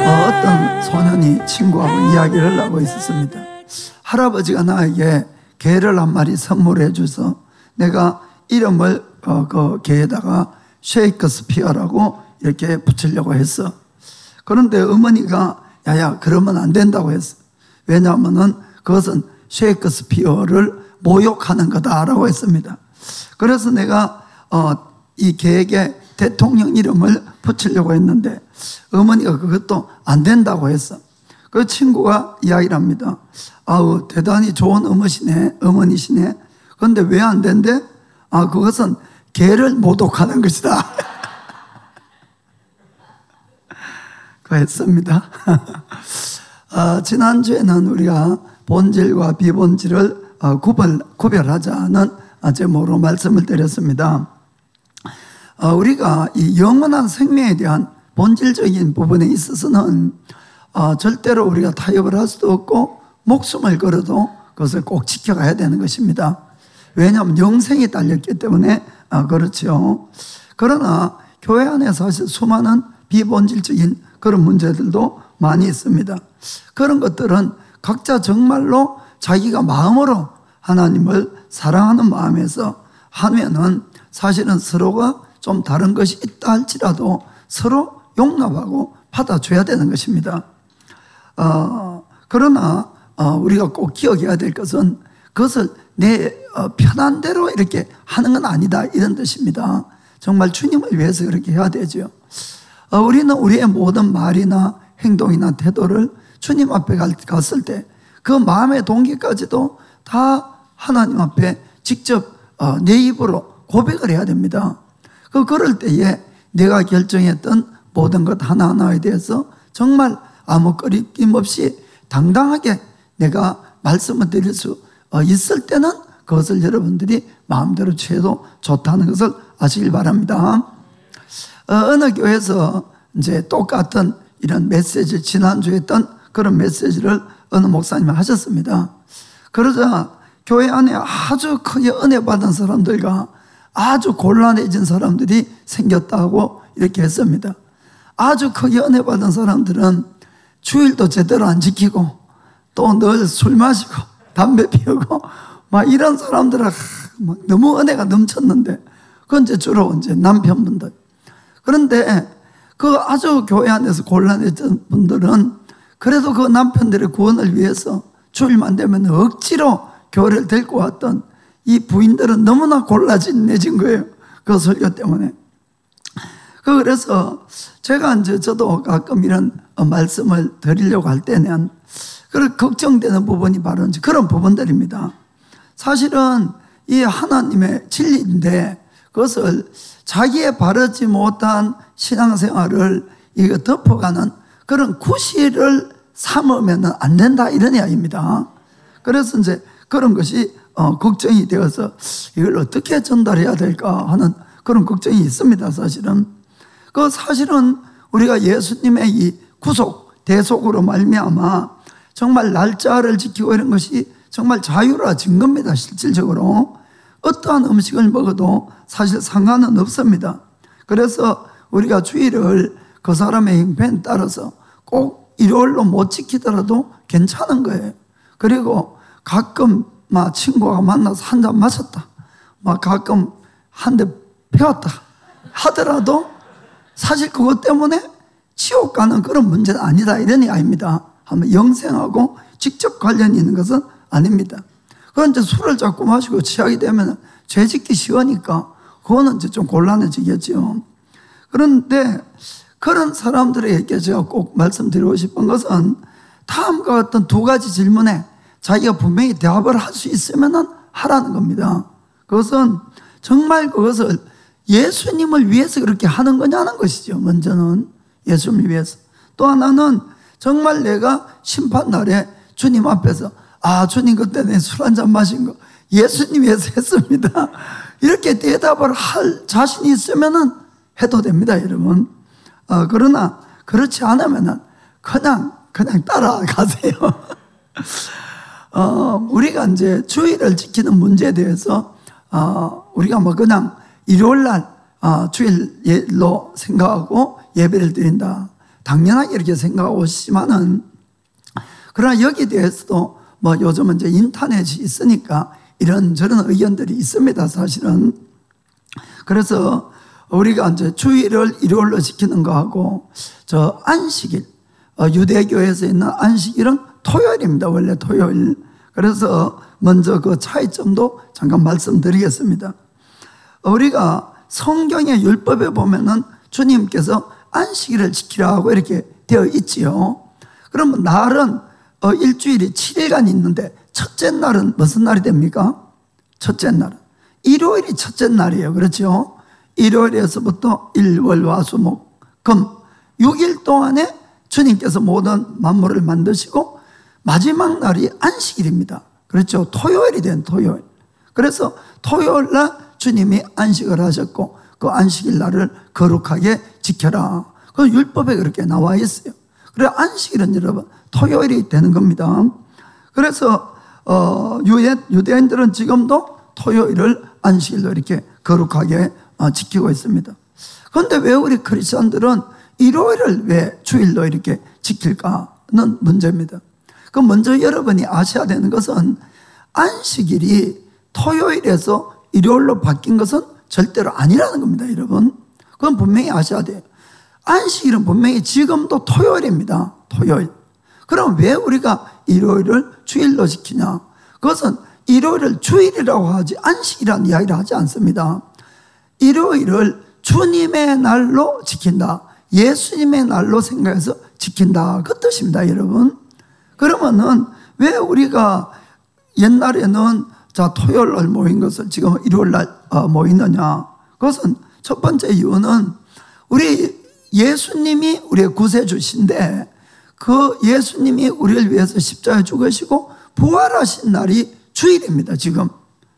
어떤 소년이 친구하고 이야기를 하고 있었습니다. 할아버지가 나에게 개를 한 마리 선물해 줘서 내가 이름을 그 개에다가 셰이크스피어라고 이렇게 붙이려고 했어. 그런데 어머니가 야야 그러면 안 된다고 했어. 왜냐하면은 그것은 셰이크스피어를 모욕하는 거다라고 했습니다. 그래서 내가 이 개에게 대통령 이름을 붙이려고 했는데 어머니가 그것도 안 된다고 했어. 그 친구가 이야기를 합니다. 아우 대단히 좋은 어머니시네. 그런데 왜 안 된대? 그것은 개를 모독하는 것이다. 그랬습니다. 지난주에는 우리가 본질과 비본질을 구별하자는 제목으로 말씀을 드렸습니다. 우리가 이 영원한 생명에 대한 본질적인 부분에 있어서는 절대로 우리가 타협을 할 수도 없고 목숨을 걸어도 그것을 꼭 지켜가야 되는 것입니다. 왜냐하면 영생이 달렸기 때문에 그렇죠. 그러나 교회 안에 사실 수많은 비본질적인 그런 문제들도 많이 있습니다. 그런 것들은 각자 정말로 자기가 마음으로 하나님을 사랑하는 마음에서 하면은 사실은 서로가 좀 다른 것이 있다 할지라도 서로 용납하고 받아줘야 되는 것입니다. 그러나 우리가 꼭 기억해야 될 것은 그것을 내 편한 대로 이렇게 하는 건 아니다 이런 뜻입니다. 정말 주님을 위해서 그렇게 해야 되죠. 우리는 우리의 모든 말이나 행동이나 태도를 주님 앞에 갔을 때 그 마음의 동기까지도 다 하나님 앞에 직접 내 입으로 고백을 해야 됩니다. 그럴 때에 내가 결정했던 모든 것 하나하나에 대해서 정말 아무 꺼리낌 없이 당당하게 내가 말씀을 드릴 수 있을 때는 그것을 여러분들이 마음대로 취해도 좋다는 것을 아시길 바랍니다. 어느 교회에서 이제 똑같은 이런 메시지, 지난주에 했던 그런 메시지를 어느 목사님이 하셨습니다. 그러자 교회 안에 아주 크게 은혜 받은 사람들과 아주 곤란해진 사람들이 생겼다고 이렇게 했습니다. 아주 크게 은혜 받은 사람들은 주일도 제대로 안 지키고 또 늘 술 마시고 담배 피우고 막 이런 사람들은 너무 은혜가 넘쳤는데 그건 이제 주로 이제 남편분들. 그런데 그 아주 교회 안에서 곤란해진 분들은 그래도 그 남편들의 구원을 위해서 주일만 되면 억지로 교회를 데리고 왔던 이 부인들은 너무나 곤란해진 거예요. 그 설교 때문에. 그래서 제가 이제 저도 가끔 이런 말씀을 드리려고 할 때는 걱정되는 부분이 바로 이제 그런 부분들입니다. 사실은 이 하나님의 진리인데 그것을 자기의 바르지 못한 신앙생활을 이거 덮어가는 그런 구실을 삼으면 안 된다 이런 이야기입니다. 그래서 이제 그런 것이 걱정이 되어서 이걸 어떻게 전달해야 될까 하는 그런 걱정이 있습니다. 사실은 우리가 예수님의 이 구속, 대속으로 말미암아 정말 날짜를 지키고 이런 것이 정말 자유로워진 겁니다. 실질적으로 어떠한 음식을 먹어도 사실 상관은 없습니다. 그래서 우리가 주일을 그 사람의 형편에 따라서 꼭 일요일로 못 지키더라도 괜찮은 거예요. 그리고 가끔 친구가 만나서 한 잔 마셨다, 가끔 한 대 배웠다 하더라도 사실 그것 때문에 지옥 가는 그런 문제는 아니다 이런 이야기입니다. 영생하고 직접 관련이 있는 것은 아닙니다. 그건 이제 술을 자꾸 마시고 취하게 되면 죄 짓기 쉬우니까 그거는 이제 좀 곤란해지겠죠. 그런데 그런 사람들에게 제가 꼭 말씀드리고 싶은 것은 다음과 같은 두 가지 질문에 자기가 분명히 대답을 할 수 있으면 하라는 겁니다. 그것은 정말 그것을 예수님을 위해서 그렇게 하는 거냐는 것이죠. 먼저는 예수님을 위해서. 또 하나는 정말 내가 심판날에 주님 앞에서 주님 그때 내 술 한잔 마신 거 예수님 위해서 했습니다 이렇게 대답을 할 자신이 있으면 해도 됩니다. 여러분, 그러나 그렇지 않으면은 그냥 따라가세요. 우리가 이제 주일을 지키는 문제에 대해서 우리가 뭐 그냥 일요일날 주일로 생각하고 예배를 드린다, 당연하게 이렇게 생각하고 있지만은, 그러나 여기에 대해서도 뭐 요즘은 이제 인터넷이 있으니까 이런저런 의견들이 있습니다, 사실은. 그래서 우리가 이제 주일을 일요일로 지키는 거하고, 저 안식일, 유대교에서 있는 안식일은 토요일입니다, 원래 토요일. 그래서 먼저 그 차이점도 잠깐 말씀드리겠습니다. 우리가 성경의 율법에 보면은 주님께서 안식일을 지키라고 이렇게 되어 있지요. 그러면 날은 일주일이 7일간 있는데 첫째 날은 무슨 날이 됩니까? 첫째 날은 일요일이 첫째 날이에요. 그렇죠? 일요일에서부터 일, 월, 화, 수, 목, 금 6일 동안에 주님께서 모든 만물을 만드시고 마지막 날이 안식일입니다. 그렇죠? 토요일이 된 토요일. 그래서 토요일 날 주님이 안식을 하셨고 그 안식일 날을 거룩하게 지켜라. 그 율법에 그렇게 나와 있어요. 그래 안식일은 여러분 토요일이 되는 겁니다. 그래서 유대인들은 지금도 토요일을 안식일로 이렇게 거룩하게 지키고 있습니다. 그런데 왜 우리 크리스천들은 일요일을 왜 주일로 이렇게 지킬까는 문제입니다. 그 먼저 여러분이 아셔야 되는 것은 안식일이 토요일에서 일요일로 바뀐 것은 절대로 아니라는 겁니다, 여러분. 그건 분명히 아셔야 돼요. 안식일은 분명히 지금도 토요일입니다, 토요일. 그럼 왜 우리가 일요일을 주일로 지키냐? 그것은 일요일을 주일이라고 하지 안식이라는 이야기를 하지 않습니다. 일요일을 주님의 날로 지킨다, 예수님의 날로 생각해서 지킨다, 그 뜻입니다, 여러분. 그러면은 왜 우리가 옛날에는 토요일 날 모인 것을 지금 일요일 날 모이느냐? 그것은 첫 번째 이유는 우리 예수님이 우리의 구세주신데 그 예수님이 우리를 위해서 십자가에 죽으시고 부활하신 날이 주일입니다.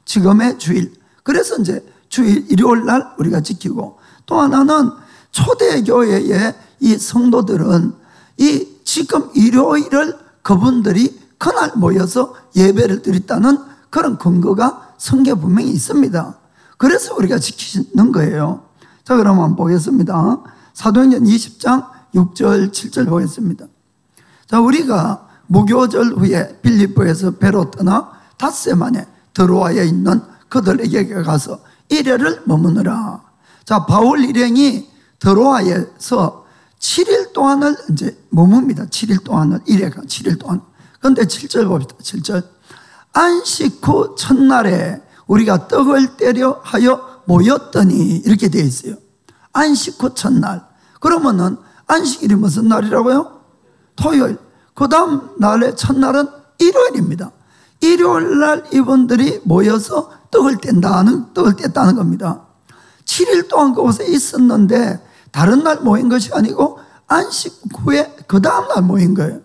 지금의 주일. 그래서 이제 주일 일요일 날 우리가 지키고, 또 하나는 초대교회의 이 성도들은 이 지금 일요일을 그분들이 그날 모여서 예배를 드렸다는 그런 근거가 성경에 분명히 있습니다. 그래서 우리가 지키는 거예요. 자, 그럼 한번 보겠습니다. 사도행전 20장 6절 7절 보겠습니다. 자, 우리가 무교절 후에 빌립보에서 배로 떠나 닷새 만에 드로아에 있는 그들에게 가서 일회를 머무느라. 자, 바울 일행이 드로아에서 7일 동안을 이제 머뭅니다. 7일 동안을, 일회가 7일 동안. 그런데 7절 봅시다. 7절. 안식 후 첫날에 우리가 떡을 떼려 하여 모였더니, 이렇게 되어 있어요. 안식 후 첫날. 그러면은 안식일이 무슨 날이라고요? 토요일. 그 다음 날의 첫날은 일요일입니다. 일요일 날 이분들이 모여서 떡을 뗐다는 겁니다. 7일 동안 그곳에 있었는데 다른 날 모인 것이 아니고 안식 후에 그 다음 날 모인 거예요.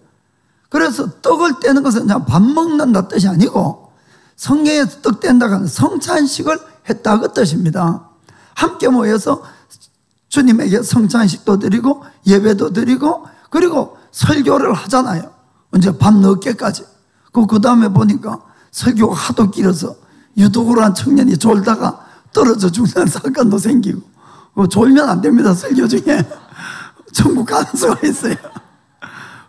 그래서 떡을 떼는 것은 그냥 밥 먹는다 뜻이 아니고 성경에서 떡 뗀다고 하는 성찬식을 했다 그 뜻입니다. 함께 모여서 주님에게 성찬식도 드리고 예배도 드리고 그리고 설교를 하잖아요. 언제 밤 늦게까지. 그 다음에 보니까 설교가 하도 길어서 유독으로 한 청년이 졸다가 떨어져 죽는 사건도 생기고, 졸면 안 됩니다, 설교 중에. 천국 가는 수가 있어요.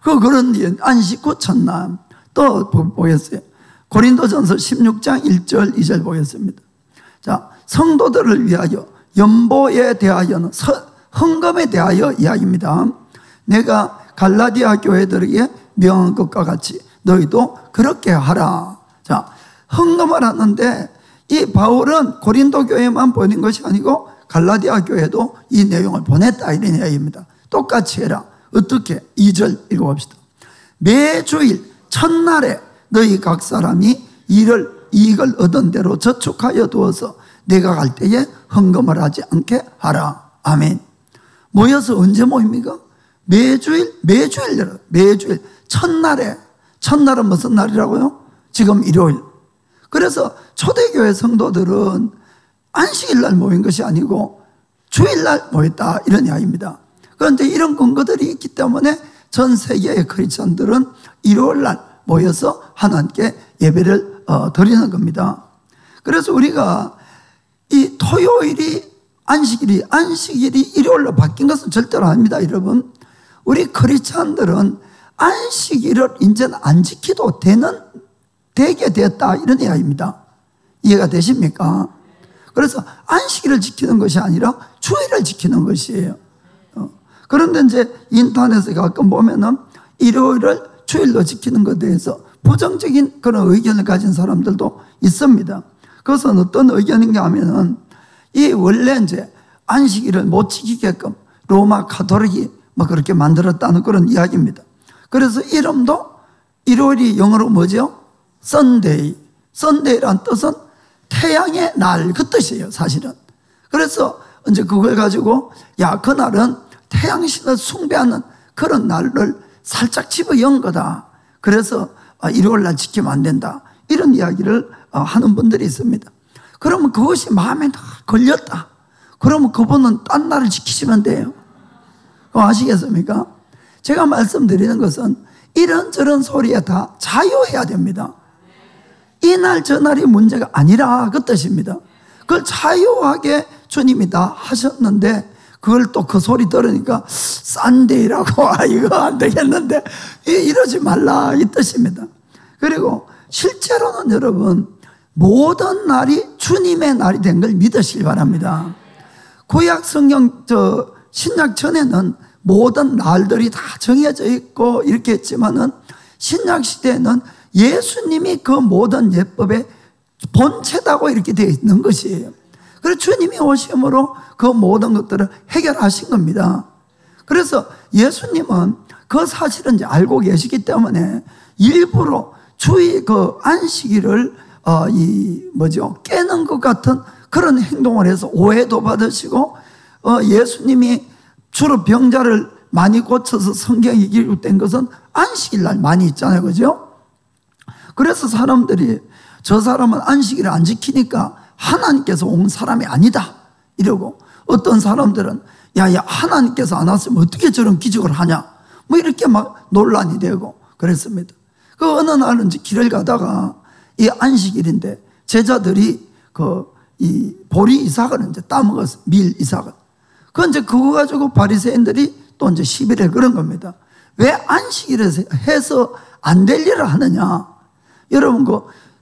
그런 안식 후 첫날. 또 보겠어요. 고린도전서 16장 1절 2절 보겠습니다. 자, 성도들을 위하여 연보에 대하여는 헌금에 대하여 이야기입니다. 내가 갈라디아 교회들에게 명한 것과 같이 너희도 그렇게 하라. 자, 헌금을 하는데 이 바울은 고린도 교회만 보낸 것이 아니고 갈라디아 교회도 이 내용을 보냈다, 이런 이야기입니다. 똑같이 해라. 어떻게? 2절 읽어봅시다. 매주일 첫날에 너희 각 사람이 이익을 얻은 대로 저축하여 두어서 내가 갈 때에 헌금을 하지 않게 하라. 아멘. 모여서 언제 모입니까? 매주일 첫날은 무슨 날이라고요? 지금 일요일. 그래서 초대교회 성도들은 안식일 날 모인 것이 아니고 주일 날 모였다, 이런 이야기입니다. 그런데 이런 근거들이 있기 때문에 전 세계의 크리스천들은 일요일 날 모여서 하나님께 예배를 드리는 겁니다. 그래서 우리가 이 토요일이 안식일이 일요일로 바뀐 것은 절대로 아닙니다, 여러분. 우리 크리스천들은 안식일을 이제는 안 지켜도 되게 됐다, 이런 이야기입니다. 이해가 되십니까? 그래서 안식일을 지키는 것이 아니라 주일을 지키는 것이에요. 그런데 이제 인터넷에 가끔 보면은 일요일을 주일로 지키는 것에 대해서 부정적인 그런 의견을 가진 사람들도 있습니다. 그것은 어떤 의견인가 하면은 이 원래 이제 안식일을 못 지키게끔 로마 가톨릭이 뭐 그렇게 만들었다는 그런 이야기입니다. 그래서 이름도 일요일이 영어로 뭐죠? Sunday. Sunday란 뜻은 태양의 날, 그 뜻이에요, 사실은. 그래서 이제 그걸 가지고 야, 그날은 태양신을 숭배하는 그런 날을 살짝 집어연 거다. 그래서 일요일 날 지키면 안 된다, 이런 이야기를 하는 분들이 있습니다. 그러면 그것이 마음에 걸렸다. 그러면 그분은 딴 날을 지키시면 돼요. 아시겠습니까? 제가 말씀드리는 것은 이런저런 소리에 다 자유해야 됩니다. 이날 저날이 문제가 아니라 그 뜻입니다. 그걸 자유하게 주님이 다 하셨는데 그걸 또 그 소리 들으니까 싼데이라고 이거 안 되겠는데 이러지 말라, 이 뜻입니다. 그리고 실제로는 여러분 모든 날이 주님의 날이 된 걸 믿으시기 바랍니다. 구약 성경 신약 전에는 모든 날들이 다 정해져 있고 이렇게 했지만은 신약 시대에는 예수님이 그 모든 예법의 본체다고 이렇게 되어 있는 것이에요. 그래서 주님이 오심으로 그 모든 것들을 해결하신 겁니다. 그래서 예수님은 그 사실은 이제 알고 계시기 때문에 일부러 주의 그 안식일을 깨는 것 같은 그런 행동을 해서 오해도 받으시고, 예수님이 주로 병자를 많이 고쳐서 성경이 기록된 것은 안식일 날 많이 있잖아요, 그죠? 그래서 사람들이 저 사람은 안식일을 안 지키니까 하나님께서 온 사람이 아니다 이러고, 어떤 사람들은 야 하나님께서 안 왔으면 어떻게 저런 기적을 하냐, 뭐 이렇게 막 논란이 되고 그랬습니다. 그 어느 날은 길을 가다가 이 안식일인데 제자들이 이 보리 이삭을 이제 따먹었어요. 밀 이삭을. 그 이제 그거 가지고 바리새인들이 또 이제 시비를 그런 겁니다. 왜 안식일에 해서 안 될 일을 하느냐? 여러분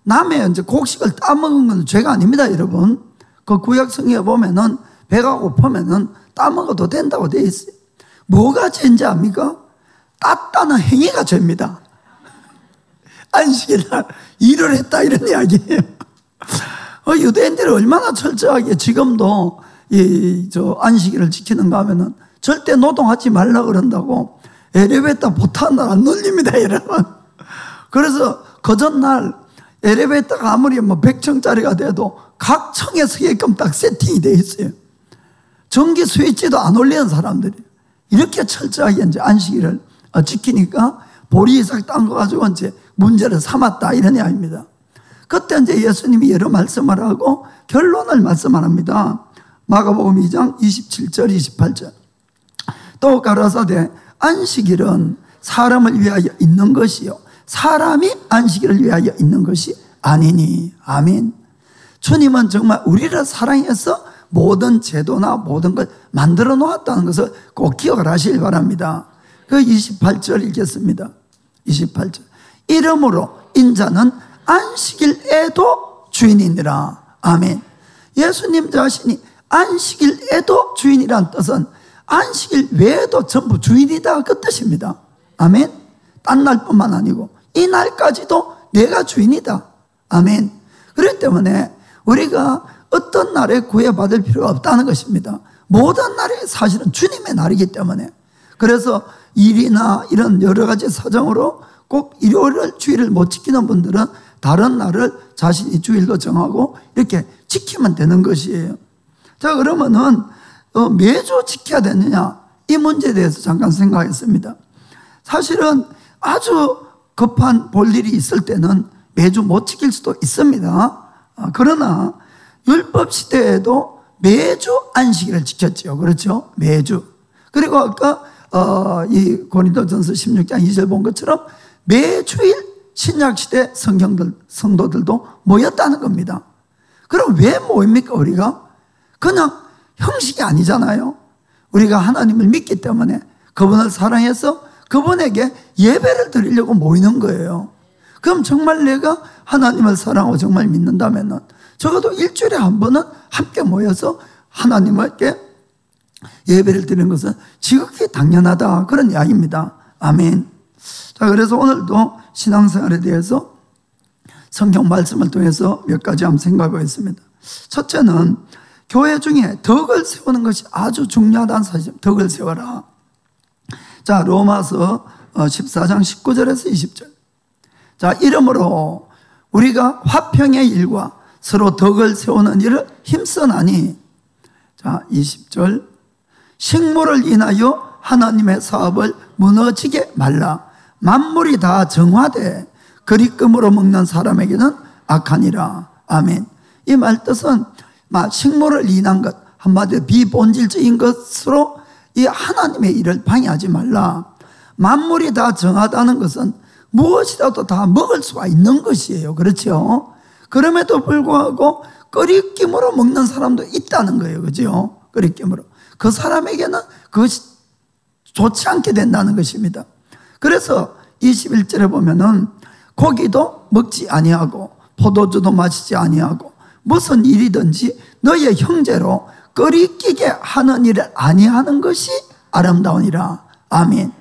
남의 이제 곡식을 따먹은 건 죄가 아닙니다, 여러분. 그 구약성경에 보면은 배가 고프면은 따먹어도 된다고 되어 있어요. 뭐가 죄인지 압니까? 땄다는 행위가 죄입니다. 안식일 날 일을 했다, 이런 이야기예요. 유대인들이 얼마나 철저하게 지금도 안식일을 지키는가 하면은 절대 노동하지 말라 그런다고 엘리베이터 보탄을 안 눌립니다, 여러분. 그래서 그 전날 엘리베이터가 아무리 100층짜리가 돼도 각 층에 서게끔 딱 세팅이 되어 있어요. 전기 스위치도 안 올리는 사람들이 이렇게 철저하게 이제 안식일을 지키니까 보리 이삭 딴 거 가지고 이제 문제를 삼았다, 이런 이야기입니다. 그때 이제 예수님이 여러 말씀을 하고 결론을 말씀합니다. 마가복음 2장 27절 28절. 또 가라사대 안식일은 사람을 위하여 있는 것이요 사람이 안식일을 위하여 있는 것이 아니니. 아멘. 주님은 정말 우리를 사랑해서 모든 제도나 모든 걸 만들어 놓았다는 것을 꼭 기억을 하시길 바랍니다. 그 28절 읽겠습니다. 28절. 이러므로 인자는 안식일에도 주인이니라. 아멘. 예수님 자신이 안식일에도 주인이란 뜻은 안식일 외에도 전부 주인이다, 그 뜻입니다. 아멘. 딴 날뿐만 아니고 이 날까지도 내가 주인이다. 아멘. 그렇기 때문에 우리가 어떤 날에 구애받을 필요가 없다는 것입니다. 모든 날이 사실은 주님의 날이기 때문에. 그래서 일이나 이런 여러 가지 사정으로 꼭 일요일을 주일을 못 지키는 분들은 다른 날을 자신이 주일로 정하고 이렇게 지키면 되는 것이에요. 자, 그러면은 매주 지켜야 되느냐, 이 문제에 대해서 잠깐 생각했습니다. 사실은 아주 급한 볼 일이 있을 때는 매주 못 지킬 수도 있습니다. 그러나 율법 시대에도 매주 안식일을 지켰죠. 그렇죠? 매주. 그리고 아까 이 고린도전서 16장 2절 본 것처럼 매주일 신약시대 성도들도 모였다는 겁니다. 그럼 왜 모입니까? 우리가 그냥 형식이 아니잖아요. 우리가 하나님을 믿기 때문에 그분을 사랑해서 그분에게 예배를 드리려고 모이는 거예요. 그럼 정말 내가 하나님을 사랑하고 정말 믿는다면 적어도 일주일에 한 번은 함께 모여서 하나님께 예배를 드리는 것은 지극히 당연하다, 그런 이야기입니다. 아멘. 자, 그래서 오늘도 신앙생활에 대해서 성경 말씀을 통해서 몇 가지 한번 생각해 보겠습니다. 첫째는 교회 중에 덕을 세우는 것이 아주 중요하다는 사실. 덕을 세워라. 자, 로마서 14장 19절에서 20절. 자, 이러므로 우리가 화평의 일과 서로 덕을 세우는 일을 힘쓰나니, 자, 20절. 식물을 인하여 하나님의 사업을 무너지게 말라. 만물이 다 정화돼 그리낌으로 먹는 사람에게는 악하니라. 아멘. 이 말 뜻은 식물을 인한 것, 한마디로 비본질적인 것으로 이 하나님의 일을 방해하지 말라. 만물이 다 정하다는 것은 무엇이라도 다 먹을 수가 있는 것이에요. 그렇죠? 그럼에도 불구하고 끓이김으로 먹는 사람도 있다는 거예요. 그죠? 끓이김으로. 그 사람에게는 그것이 좋지 않게 된다는 것입니다. 그래서 21절에 보면은 고기도 먹지 아니하고 포도주도 마시지 아니하고 무슨 일이든지 너의 형제로 끓이끼게 하는 일을 아니하는 것이 아름다우니라. 아멘.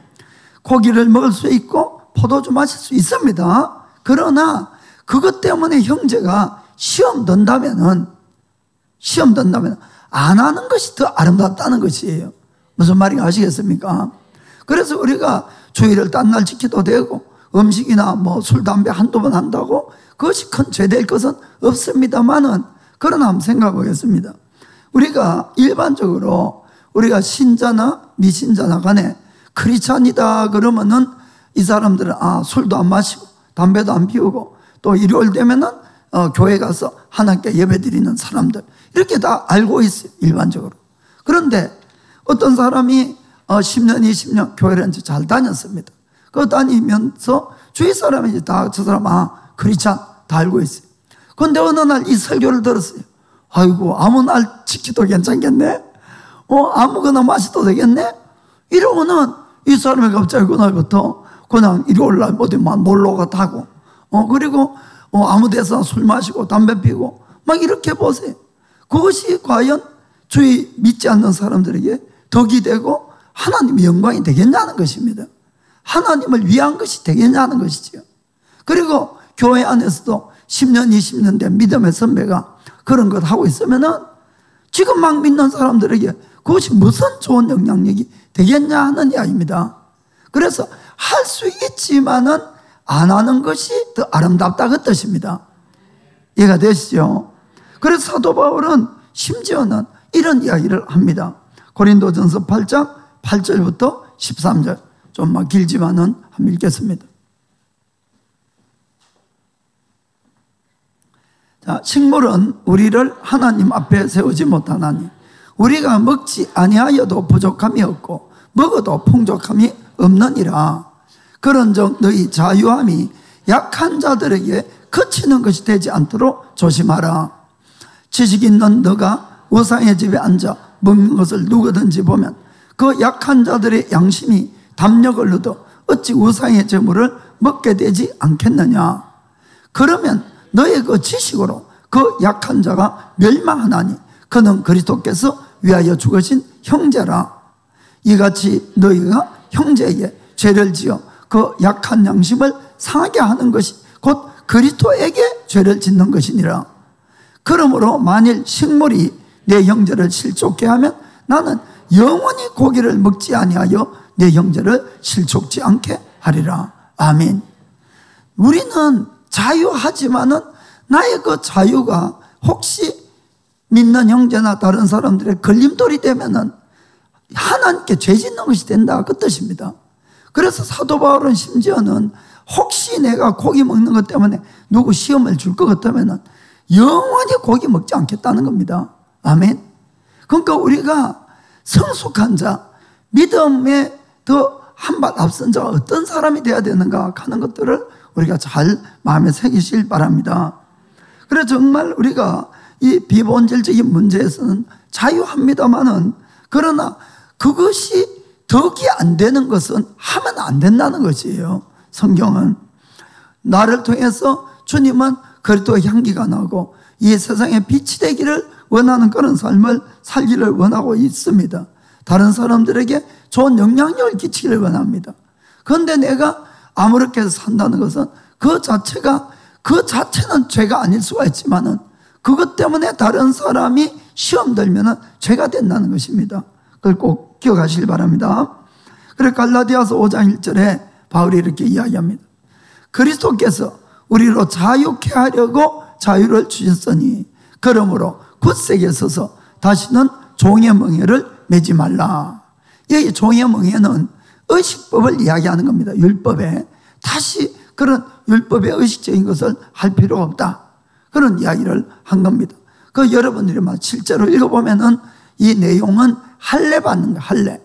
고기를 먹을 수 있고 포도주 마실 수 있습니다. 그러나 그것 때문에 형제가 시험 든다면 안 하는 것이 더 아름답다는 것이에요. 무슨 말인지 아시겠습니까? 그래서 우리가 주의를 딴 날 지켜도 되고 음식이나 술, 담배 한두 번 한다고 그것이 큰 죄될 것은 없습니다만은, 그러나 한번 생각해 보겠습니다. 우리가 일반적으로 우리가 신자나 미신자나 간에 크리스찬이다 그러면은 이 사람들은 술도 안 마시고 담배도 안 피우고 또 일요일 되면은 교회 가서 하나님께 예배 드리는 사람들, 이렇게 다 알고 있어요, 일반적으로. 그런데 어떤 사람이 10년, 20년 교회를 이제 잘 다녔습니다. 그거 다니면서 주위 사람이 이제 다 저 사람 크리스찬 다 알고 있어요. 그런데 어느 날 이 설교를 들었어요. 아이고, 아무 날 지켜도 괜찮겠네? 아무거나 마셔도 되겠네? 이러고는 이 사람이 갑자기 그날부터 그냥 일요일 날 어디만 놀러 가고 그리고 아무 데서나 술 마시고 담배 피고 막 이렇게 보세요. 그것이 과연 주의 믿지 않는 사람들에게 덕이 되고 하나님의 영광이 되겠냐는 것입니다. 하나님을 위한 것이 되겠냐는 것이죠. 그리고 교회 안에서도 10년, 20년 된 믿음의 선배가 그런 것 하고 있으면은 지금 막 믿는 사람들에게 그것이 무슨 좋은 영향력이 되겠냐 하는 이야기입니다. 그래서 할 수 있지만은 안 하는 것이 더 아름답다 그 뜻입니다. 이해가 되시죠? 그래서 사도 바울은 심지어는 이런 이야기를 합니다. 고린도전서 8장 8절부터 13절, 좀 막 길지만은 한번 읽겠습니다. 자, 식물은 우리를 하나님 앞에 세우지 못하나니 우리가 먹지 아니하여도 부족함이 없고 먹어도 풍족함이 없느니라. 그런즉 너희 자유함이 약한 자들에게 그치는 것이 되지 않도록 조심하라. 지식 있는 너가 우상의 집에 앉아 먹는 것을 누구든지 보면 그 약한 자들의 양심이 담력을 얻어 어찌 우상의 제물을 먹게 되지 않겠느냐. 그러면 너의 그 지식으로 그 약한 자가 멸망하나니 그는 그리스도께서 위하여 죽으신 형제라. 이같이 너희가 형제에게 죄를 지어 그 약한 양심을 상하게 하는 것이 곧 그리스도에게 죄를 짓는 것이니라. 그러므로 만일 식물이 내 형제를 실족케 하면 나는 영원히 고기를 먹지 아니하여 내 형제를 실족지 않게 하리라. 아멘. 우리는 자유하지만은 나의 그 자유가 혹시 믿는 형제나 다른 사람들의 걸림돌이 되면은 하나님께 죄 짓는 것이 된다 그 뜻입니다. 그래서 사도 바울은 심지어는 혹시 내가 고기 먹는 것 때문에 누구 시험을 줄 것 같다면은 영원히 고기 먹지 않겠다는 겁니다. 아멘. 그러니까 우리가 성숙한 자, 믿음에 더 한 발 앞선 자가 어떤 사람이 되어야 되는가 하는 것들을 우리가 잘 마음에 새기실 바랍니다. 그래서 정말 우리가 이 비본질적인 문제에서는 자유합니다만은, 그러나 그것이 덕이 안 되는 것은 하면 안 된다는 것이에요. 성경은 나를 통해서 주님은 그리스도의 향기가 나고 이 세상에 빛이 되기를 원하는 그런 삶을 살기를 원하고 있습니다. 다른 사람들에게 좋은 영향력을 끼치기를 원합니다. 그런데 내가 아무렇게 산다는 것은 그 자체는 죄가 아닐 수가 있지만은 그것 때문에 다른 사람이 시험 들면은 죄가 된다는 것입니다. 그걸 꼭 기억하시기 바랍니다. 그래 갈라디아서 5장 1절에 바울이 이렇게 이야기합니다. 그리스도께서 우리로 자유케 하려고 자유를 주셨으니 그러므로 굳세게 서서 다시는 종의 멍에를 매지 말라. 이 종의 멍에는 의식법을 이야기하는 겁니다. 율법에 다시 그런 율법의 의식적인 것을 할 필요가 없다, 그런 이야기를 한 겁니다. 그 여러분들이 실제로 읽어보면은 이 내용은 할례 받는 거예요. 할례.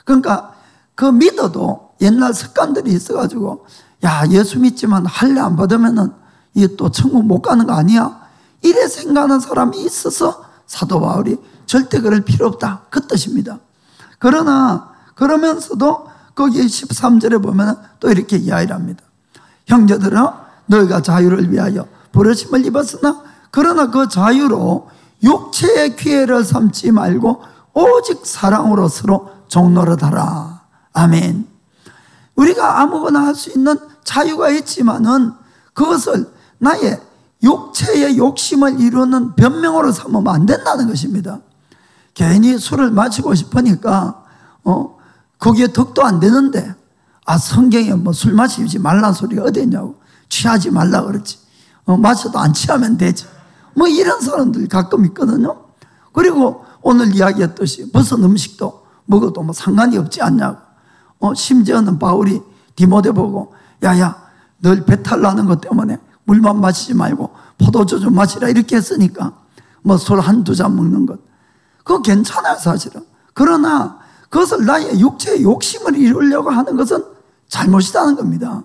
그러니까 그 믿어도 옛날 습관들이 있어가지고, 야, 예수 믿지만 할례 안 받으면은 이게 또 천국 못 가는 거 아니야? 이래 생각하는 사람이 있어서 사도 바울이 절대 그럴 필요 없다, 그 뜻입니다. 그러면서도 거기 13절에 보면 또 이렇게 이야기를 합니다. 형제들아, 너희가 자유를 위하여 부르심을 입었으나 그러나 그 자유로 육체의 기회를 삼지 말고 오직 사랑으로 서로 종노릇하라. 아멘. 우리가 아무거나 할 수 있는 자유가 있지만은 그것을 나의 육체의 욕심을 이루는 변명으로 삼으면 안 된다는 것입니다. 괜히 술을 마시고 싶으니까 거기에 덕도 안 되는데, 성경에 술 마시지 말라는 소리가 어디 있냐고, 취하지 말라 그러지, 마셔도 안 취하면 되지, 이런 사람들 가끔 있거든요. 그리고 오늘 이야기했듯이 버섯 음식도 먹어도 상관이 없지 않냐고. 심지어는 바울이 디모데 보고, 야야, 널 배탈 나는 것 때문에 물만 마시지 말고 포도주 좀 마시라 이렇게 했으니까 술 한두 잔 먹는 것, 그거 괜찮아요 사실은. 그러나 그것을 나의 육체의 욕심을 이루려고 하는 것은 잘못이라는 겁니다.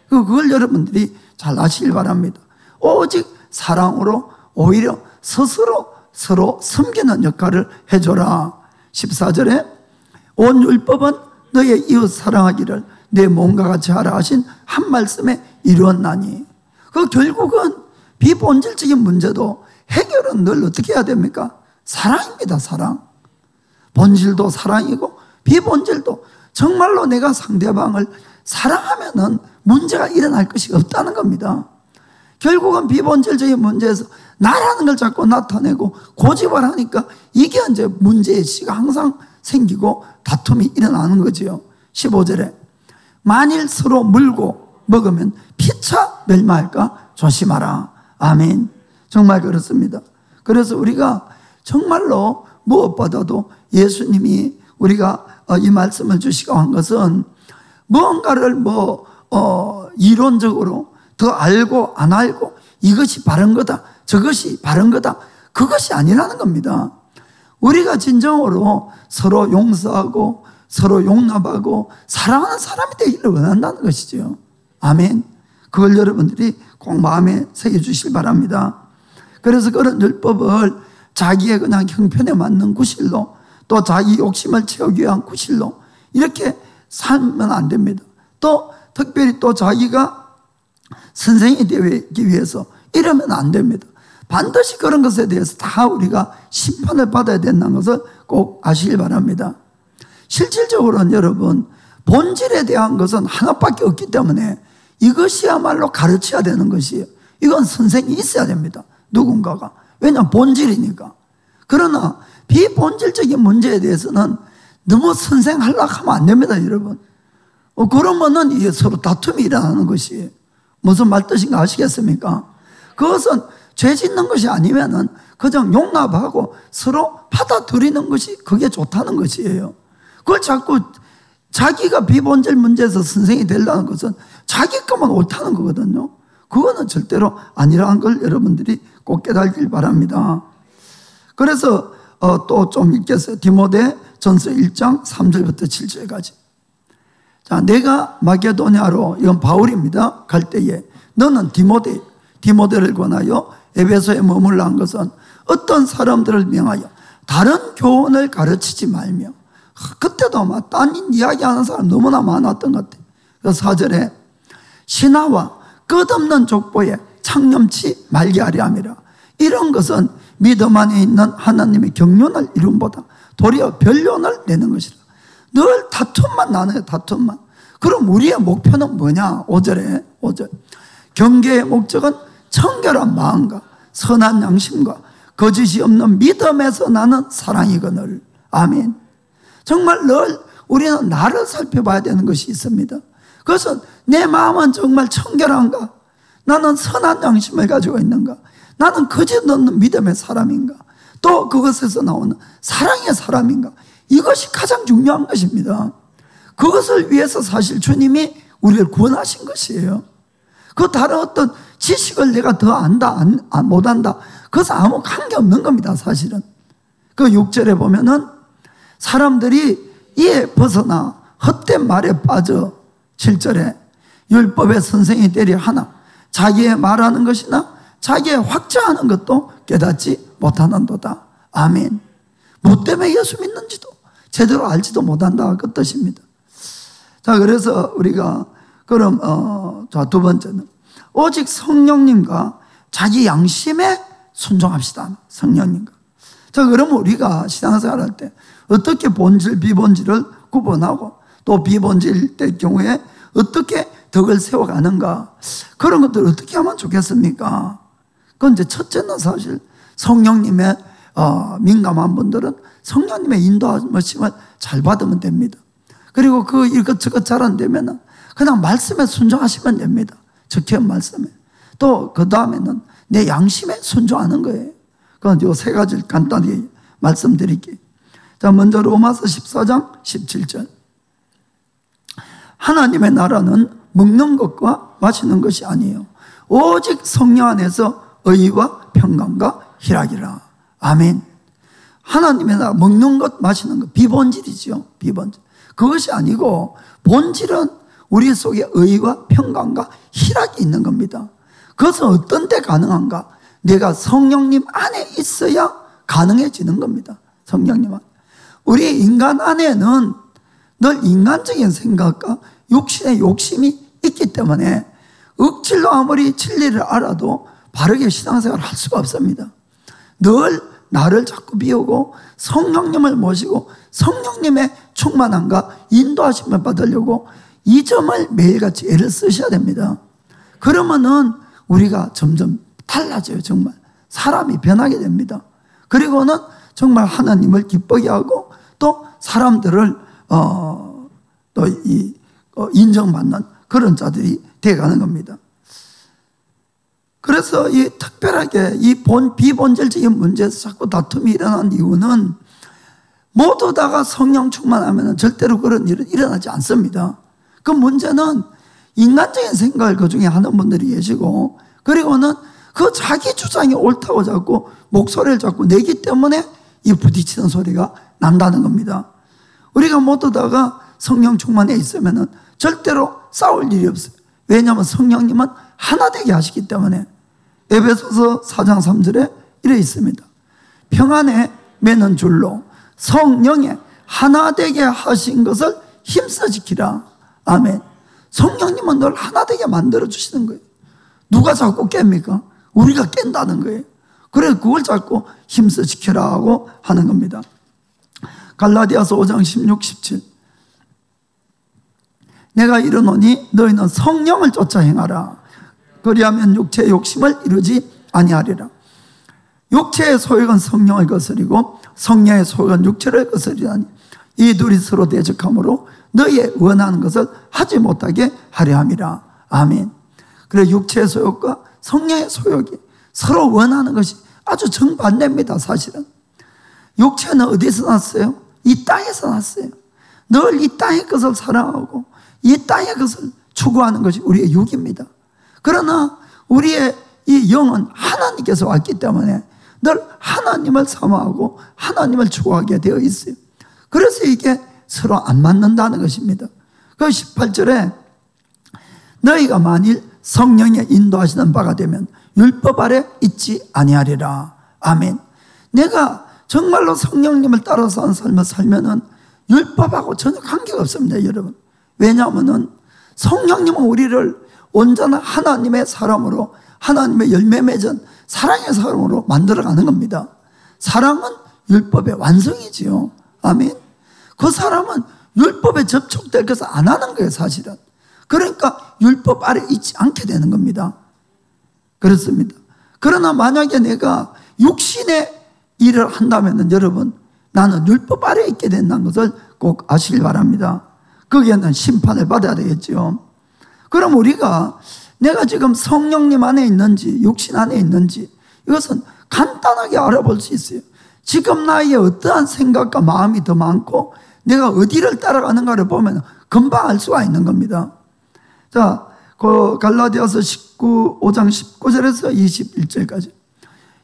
그걸 여러분들이 잘 아시길 바랍니다. 오직 사랑으로 오히려 스스로 서로 섬기는 역할을 해줘라. 14절에 온 율법은 너의 이웃 사랑하기를 내 몸과 같이 하라 하신 한 말씀에 이루었나니, 그 결국은 비본질적인 문제도 해결은 늘 어떻게 해야 됩니까? 사랑입니다. 사랑. 본질도 사랑이고 비본질도, 정말로 내가 상대방을 사랑하면은 문제가 일어날 것이 없다는 겁니다. 결국은 비본질적인 문제에서 나라는 걸 자꾸 나타내고 고집을 하니까 이게 이제 문제의식이 항상 생기고 다툼이 일어나는 거지요. 15절에 만일 서로 물고 먹으면 피차 멸망할까 조심하라. 아멘. 정말 그렇습니다. 그래서 우리가 정말로 무엇보다도 예수님이 우리가 이 말씀을 주시고 한 것은 무언가를 이론적으로 더 알고 안 알고 이것이 바른 거다, 저것이 바른 거다, 그것이 아니라는 겁니다. 우리가 진정으로 서로 용서하고 서로 용납하고 사랑하는 사람이 되기를 원한다는 것이죠. 아멘. 그걸 여러분들이 꼭 마음에 새겨주시기 바랍니다. 그래서 그런 율법을 자기의 그냥 형편에 맞는 구실로, 또 자기 욕심을 채우기 위한 구실로 이렇게 살면 안 됩니다. 또 특별히 또 자기가 선생이 되기 위해서 이러면 안 됩니다. 반드시 그런 것에 대해서 다 우리가 심판을 받아야 된다는 것을 꼭 아시길 바랍니다. 실질적으로는 여러분, 본질에 대한 것은 하나밖에 없기 때문에 이것이야말로 가르쳐야 되는 것이에요. 이건 선생이 있어야 됩니다. 누군가가. 왜냐하면 본질이니까. 그러나 비본질적인 문제에 대해서는 너무 선생하려고 하면 안 됩니다, 여러분. 그러면은 이게 서로 다툼이 일어나는 것이에요. 무슨 말 뜻인가 아시겠습니까? 그것은 죄 짓는 것이 아니면은 그냥 용납하고 서로 받아들이는 것이 그게 좋다는 것이에요. 그걸 자꾸 자기가 비본질 문제에서 선생이 되려는 것은 자기 것만 옳다는 거거든요. 그거는 절대로 아니라는 걸 여러분들이 꼭 깨달길 바랍니다. 그래서 또 좀 읽겠어요. 디모데 전서 1장 3절부터 7절까지. 자, 내가 마게도냐로, 이건 바울입니다, 갈 때에 너는 디모데를 권하여 에베소에 머물러 한 것은 어떤 사람들을 명하여 다른 교훈을 가르치지 말며. 그때도 막 딴 이야기하는 사람 너무나 많았던 것 같아요. 그래서 4절에 신하와 끝없는 족보에 창념치 말게 하려 함이라. 이런 것은 믿음 안에 있는 하나님의 경륜을 이룸보다 도리어 변론을 내는 것이라. 늘 다툼만 나눠요, 다툼만. 그럼 우리의 목표는 뭐냐? 5절. 경계의 목적은 청결한 마음과 선한 양심과 거짓이 없는 믿음에서 나는 사랑이거늘. 아멘. 정말 늘 우리는 나를 살펴봐야 되는 것이 있습니다. 그것은 내 마음은 정말 청결한가? 나는 선한 양심을 가지고 있는가? 나는 거짓 없는 믿음의 사람인가? 또 그것에서 나오는 사랑의 사람인가? 이것이 가장 중요한 것입니다. 그것을 위해서 사실 주님이 우리를 구원하신 것이에요. 그 다른 어떤 지식을 내가 더 안다, 못한다, 그것은 아무 관계없는 겁니다, 사실은. 그 6절에 보면은 사람들이 이에 벗어나 헛된 말에 빠져 7절에 율법의 선생이 되려 하나 자기의 말하는 것이나 자기의 확증하는 것도 깨닫지 못하는도다. 아멘. 뭐 때문에 예수 믿는지도 제대로 알지도 못한다, 그 뜻입니다. 자, 그래서 우리가 그럼 자, 두 번째는 오직 성령님과 자기 양심에 순종합시다. 성령님과. 자, 그러면 우리가 신앙생활 할 때 어떻게 본질, 비본질을 구분하고 또 비본질 될 경우에 어떻게 덕을 세워가는가, 그런 것들을 어떻게 하면 좋겠습니까? 그건 이제 첫째는 사실 성령님의 민감한 분들은 성령님의 인도하심을 잘 받으면 됩니다. 그리고 그 이것저것 잘 안 되면 그냥 말씀에 순종하시면 됩니다. 적힌 말씀에. 또 그 다음에는 내 양심에 순종하는 거예요. 그건 요 세 가지를 간단히 말씀드릴게요. 자, 먼저 로마서 14장 17절. 하나님의 나라는 먹는 것과 마시는 것이 아니에요. 오직 성령 안에서 의와 평강과 희락이라. 아멘. 하나님의 나라, 먹는 것, 마시는 것, 비본질이죠. 비본질. 그것이 아니고 본질은 우리 속에 의와 평강과 희락이 있는 겁니다. 그것은 어떤 때 가능한가? 내가 성령님 안에 있어야 가능해지는 겁니다. 성령님 안에. 우리 인간 안에는 늘 인간적인 생각과 육신의 욕심이 있기 때문에 억지로 아무리 진리를 알아도 바르게 신앙생활을 할 수가 없습니다. 늘 나를 자꾸 비우고 성령님을 모시고 성령님의 충만함과 인도하심을 받으려고 이 점을 매일같이 애를 쓰셔야 됩니다. 그러면은 우리가 점점 달라져요. 정말 사람이 변하게 됩니다. 그리고는 정말 하나님을 기쁘게 하고 또 사람들을 또 인정받는 그런 자들이 되어가는 겁니다. 그래서 이 특별하게 이 비본질적인 문제에서 자꾸 다툼이 일어난 이유는 모두 다가 성령 충만하면 절대로 그런 일은 일어나지 않습니다. 그 문제는 인간적인 생각을 그 중에 하는 분들이 계시고, 그리고는 그 자기 주장이 옳다고 자꾸 목소리를 자꾸 내기 때문에 이 부딪히는 소리가 난다는 겁니다. 우리가 모두 다가 성령 충만에 있으면 절대로 싸울 일이 없어요. 왜냐하면 성령님은 하나 되게 하시기 때문에. 에베소서 4장 3절에 이래 있습니다. 평안에 매는 줄로 성령에 하나 되게 하신 것을 힘써 지키라. 아멘. 성령님은 늘 하나 되게 만들어 주시는 거예요. 누가 자꾸 깹니까? 우리가 깬다는 거예요. 그래, 그걸 자꾸 힘써 지켜라 하고 하는 겁니다. 갈라디아서 5장 16, 17. 내가 이르노니 너희는 성령을 쫓아 행하라. 그리하면 육체의 욕심을 이루지 아니하리라. 육체의 소욕은 성령을 거스리고 성령의 소욕은 육체를 거스리다니 이 둘이 서로 대적하므로 너희의 원하는 것을 하지 못하게 하려 함이라. 아멘. 그래, 육체의 소욕과 성령의 소욕이 서로 원하는 것이 아주 정반대입니다. 사실은 육체는 어디서 났어요? 이 땅에서 났어요. 늘 이 땅의 것을 사랑하고 이 땅의 것을 추구하는 것이 우리의 육입니다. 그러나 우리의 이 영은 하나님께서 왔기 때문에 늘 하나님을 사모하고 하나님을 추구하게 되어 있어요. 그래서 이게 서로 안 맞는다는 것입니다. 그 18절에 너희가 만일 성령의 인도하시는 바가 되면 율법 아래 있지 아니하리라. 아멘. 내가 정말로 성령님을 따라서 하는 삶을 살면은 율법하고 전혀 관계가 없습니다, 여러분. 왜냐하면은 성령님은 우리를 온전한 하나님의 사람으로, 하나님의 열매 맺은 사랑의 사람으로 만들어가는 겁니다. 사랑은 율법의 완성이지요. 아멘. 그 사람은 율법에 접촉될 것을 안 하는 거예요, 사실은. 그러니까 율법 아래 있지 않게 되는 겁니다. 그렇습니다. 그러나 만약에 내가 육신의 일을 한다면 여러분, 나는 율법 아래에 있게 된다는 것을 꼭 아시길 바랍니다. 거기에는 심판을 받아야 되겠죠. 그럼 우리가 내가 지금 성령님 안에 있는지 육신 안에 있는지 이것은 간단하게 알아볼 수 있어요. 지금 나의 어떠한 생각과 마음이 더 많고 내가 어디를 따라가는가를 보면 금방 알 수가 있는 겁니다. 자, 그 갈라디아서 5장 19절에서 21절까지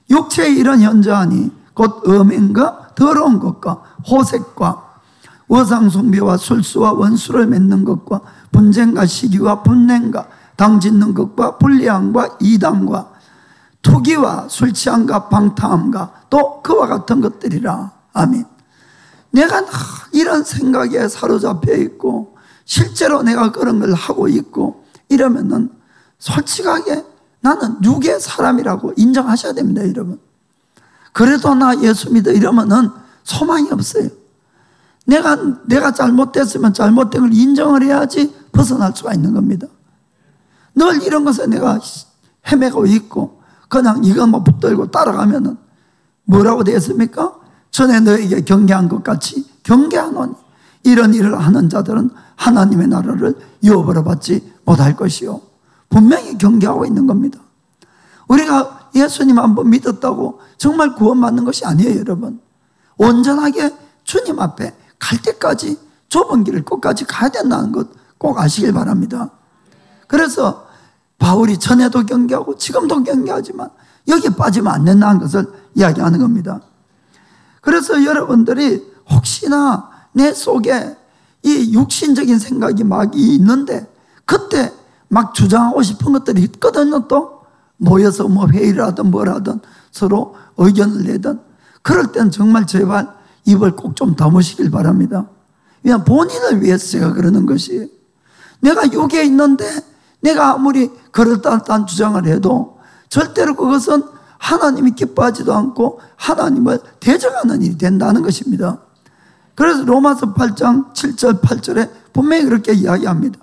육체의 이런 현저하니 곧 음행과 더러운 것과 호색과 우상숭배와 술수와 원수를 맺는 것과 분쟁과 시기와 분냉과 당짓는 것과 불리함과 이담과 투기와 술취함과 방탕함과 또 그와 같은 것들이라. 아멘. 내가 이런 생각에 사로잡혀 있고 실제로 내가 그런 걸 하고 있고 이러면은 솔직하게 나는 육의 사람이라고 인정하셔야 됩니다, 여러분. 그래도 나 예수 믿어 이러면은 소망이 없어요. 내가 잘못됐으면 잘못된 걸 인정을 해야지 벗어날 수가 있는 겁니다. 늘 이런 것에 내가 헤매고 있고 그냥 이것만 붙들고 따라가면은 뭐라고 되었습니까? 전에 너에게 경계한 것 같이 경계하노니 이런 일을 하는 자들은 하나님의 나라를 유업으로 받지 못할 것이요. 분명히 경계하고 있는 겁니다. 우리가 예수님 한번 믿었다고 정말 구원받는 것이 아니에요, 여러분. 온전하게 주님 앞에 갈 때까지 좁은 길을 끝까지 가야 된다는 것 꼭 아시길 바랍니다. 그래서 바울이 전에도 경계하고 지금도 경계하지만 여기에 빠지면 안 된다는 것을 이야기하는 겁니다. 그래서 여러분들이 혹시나 내 속에 이 육신적인 생각이 막 있는데 그때 막 주장하고 싶은 것들이 있거든요. 또 모여서 뭐 회의를 하든 뭘 하든 서로 의견을 내든 그럴 땐 정말 제발 입을 꼭 좀 다무시길 바랍니다. 그냥 본인을 위해서 제가 그러는 것이에요. 내가 여기에 있는데 내가 아무리 그럴듯한 주장을 해도 절대로 그것은 하나님이 기뻐하지도 않고 하나님을 대적하는 일이 된다는 것입니다. 그래서 로마서 8장 7절 8절에 분명히 그렇게 이야기합니다.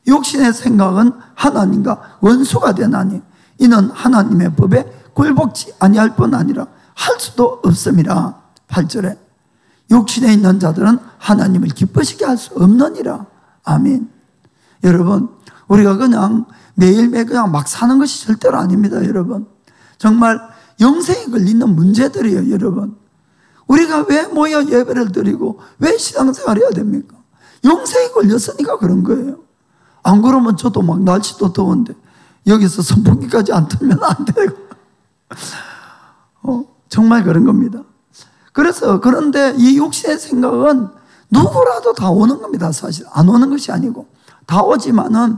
육신의 생각은 하나님과 원수가 되나니 이는 하나님의 법에 굴복지 아니할 뿐 아니라 할 수도 없음이라. 8절에 육신에 있는 자들은 하나님을 기쁘시게 할 수 없느니라. 아멘. 여러분, 우리가 그냥 매일매일 그냥 막 사는 것이 절대로 아닙니다, 여러분. 정말 영생에 걸리는 문제들이에요, 여러분. 우리가 왜 모여 예배를 드리고 왜 신앙생활을 해야 됩니까? 영생에 걸렸으니까 그런 거예요. 안 그러면 저도 막 날씨도 더운데 여기서 선풍기까지 안 틀면 안 되고 정말 그런 겁니다. 그래서 그런데 이 육신의 생각은 누구라도 다 오는 겁니다, 사실. 안 오는 것이 아니고 다 오지만은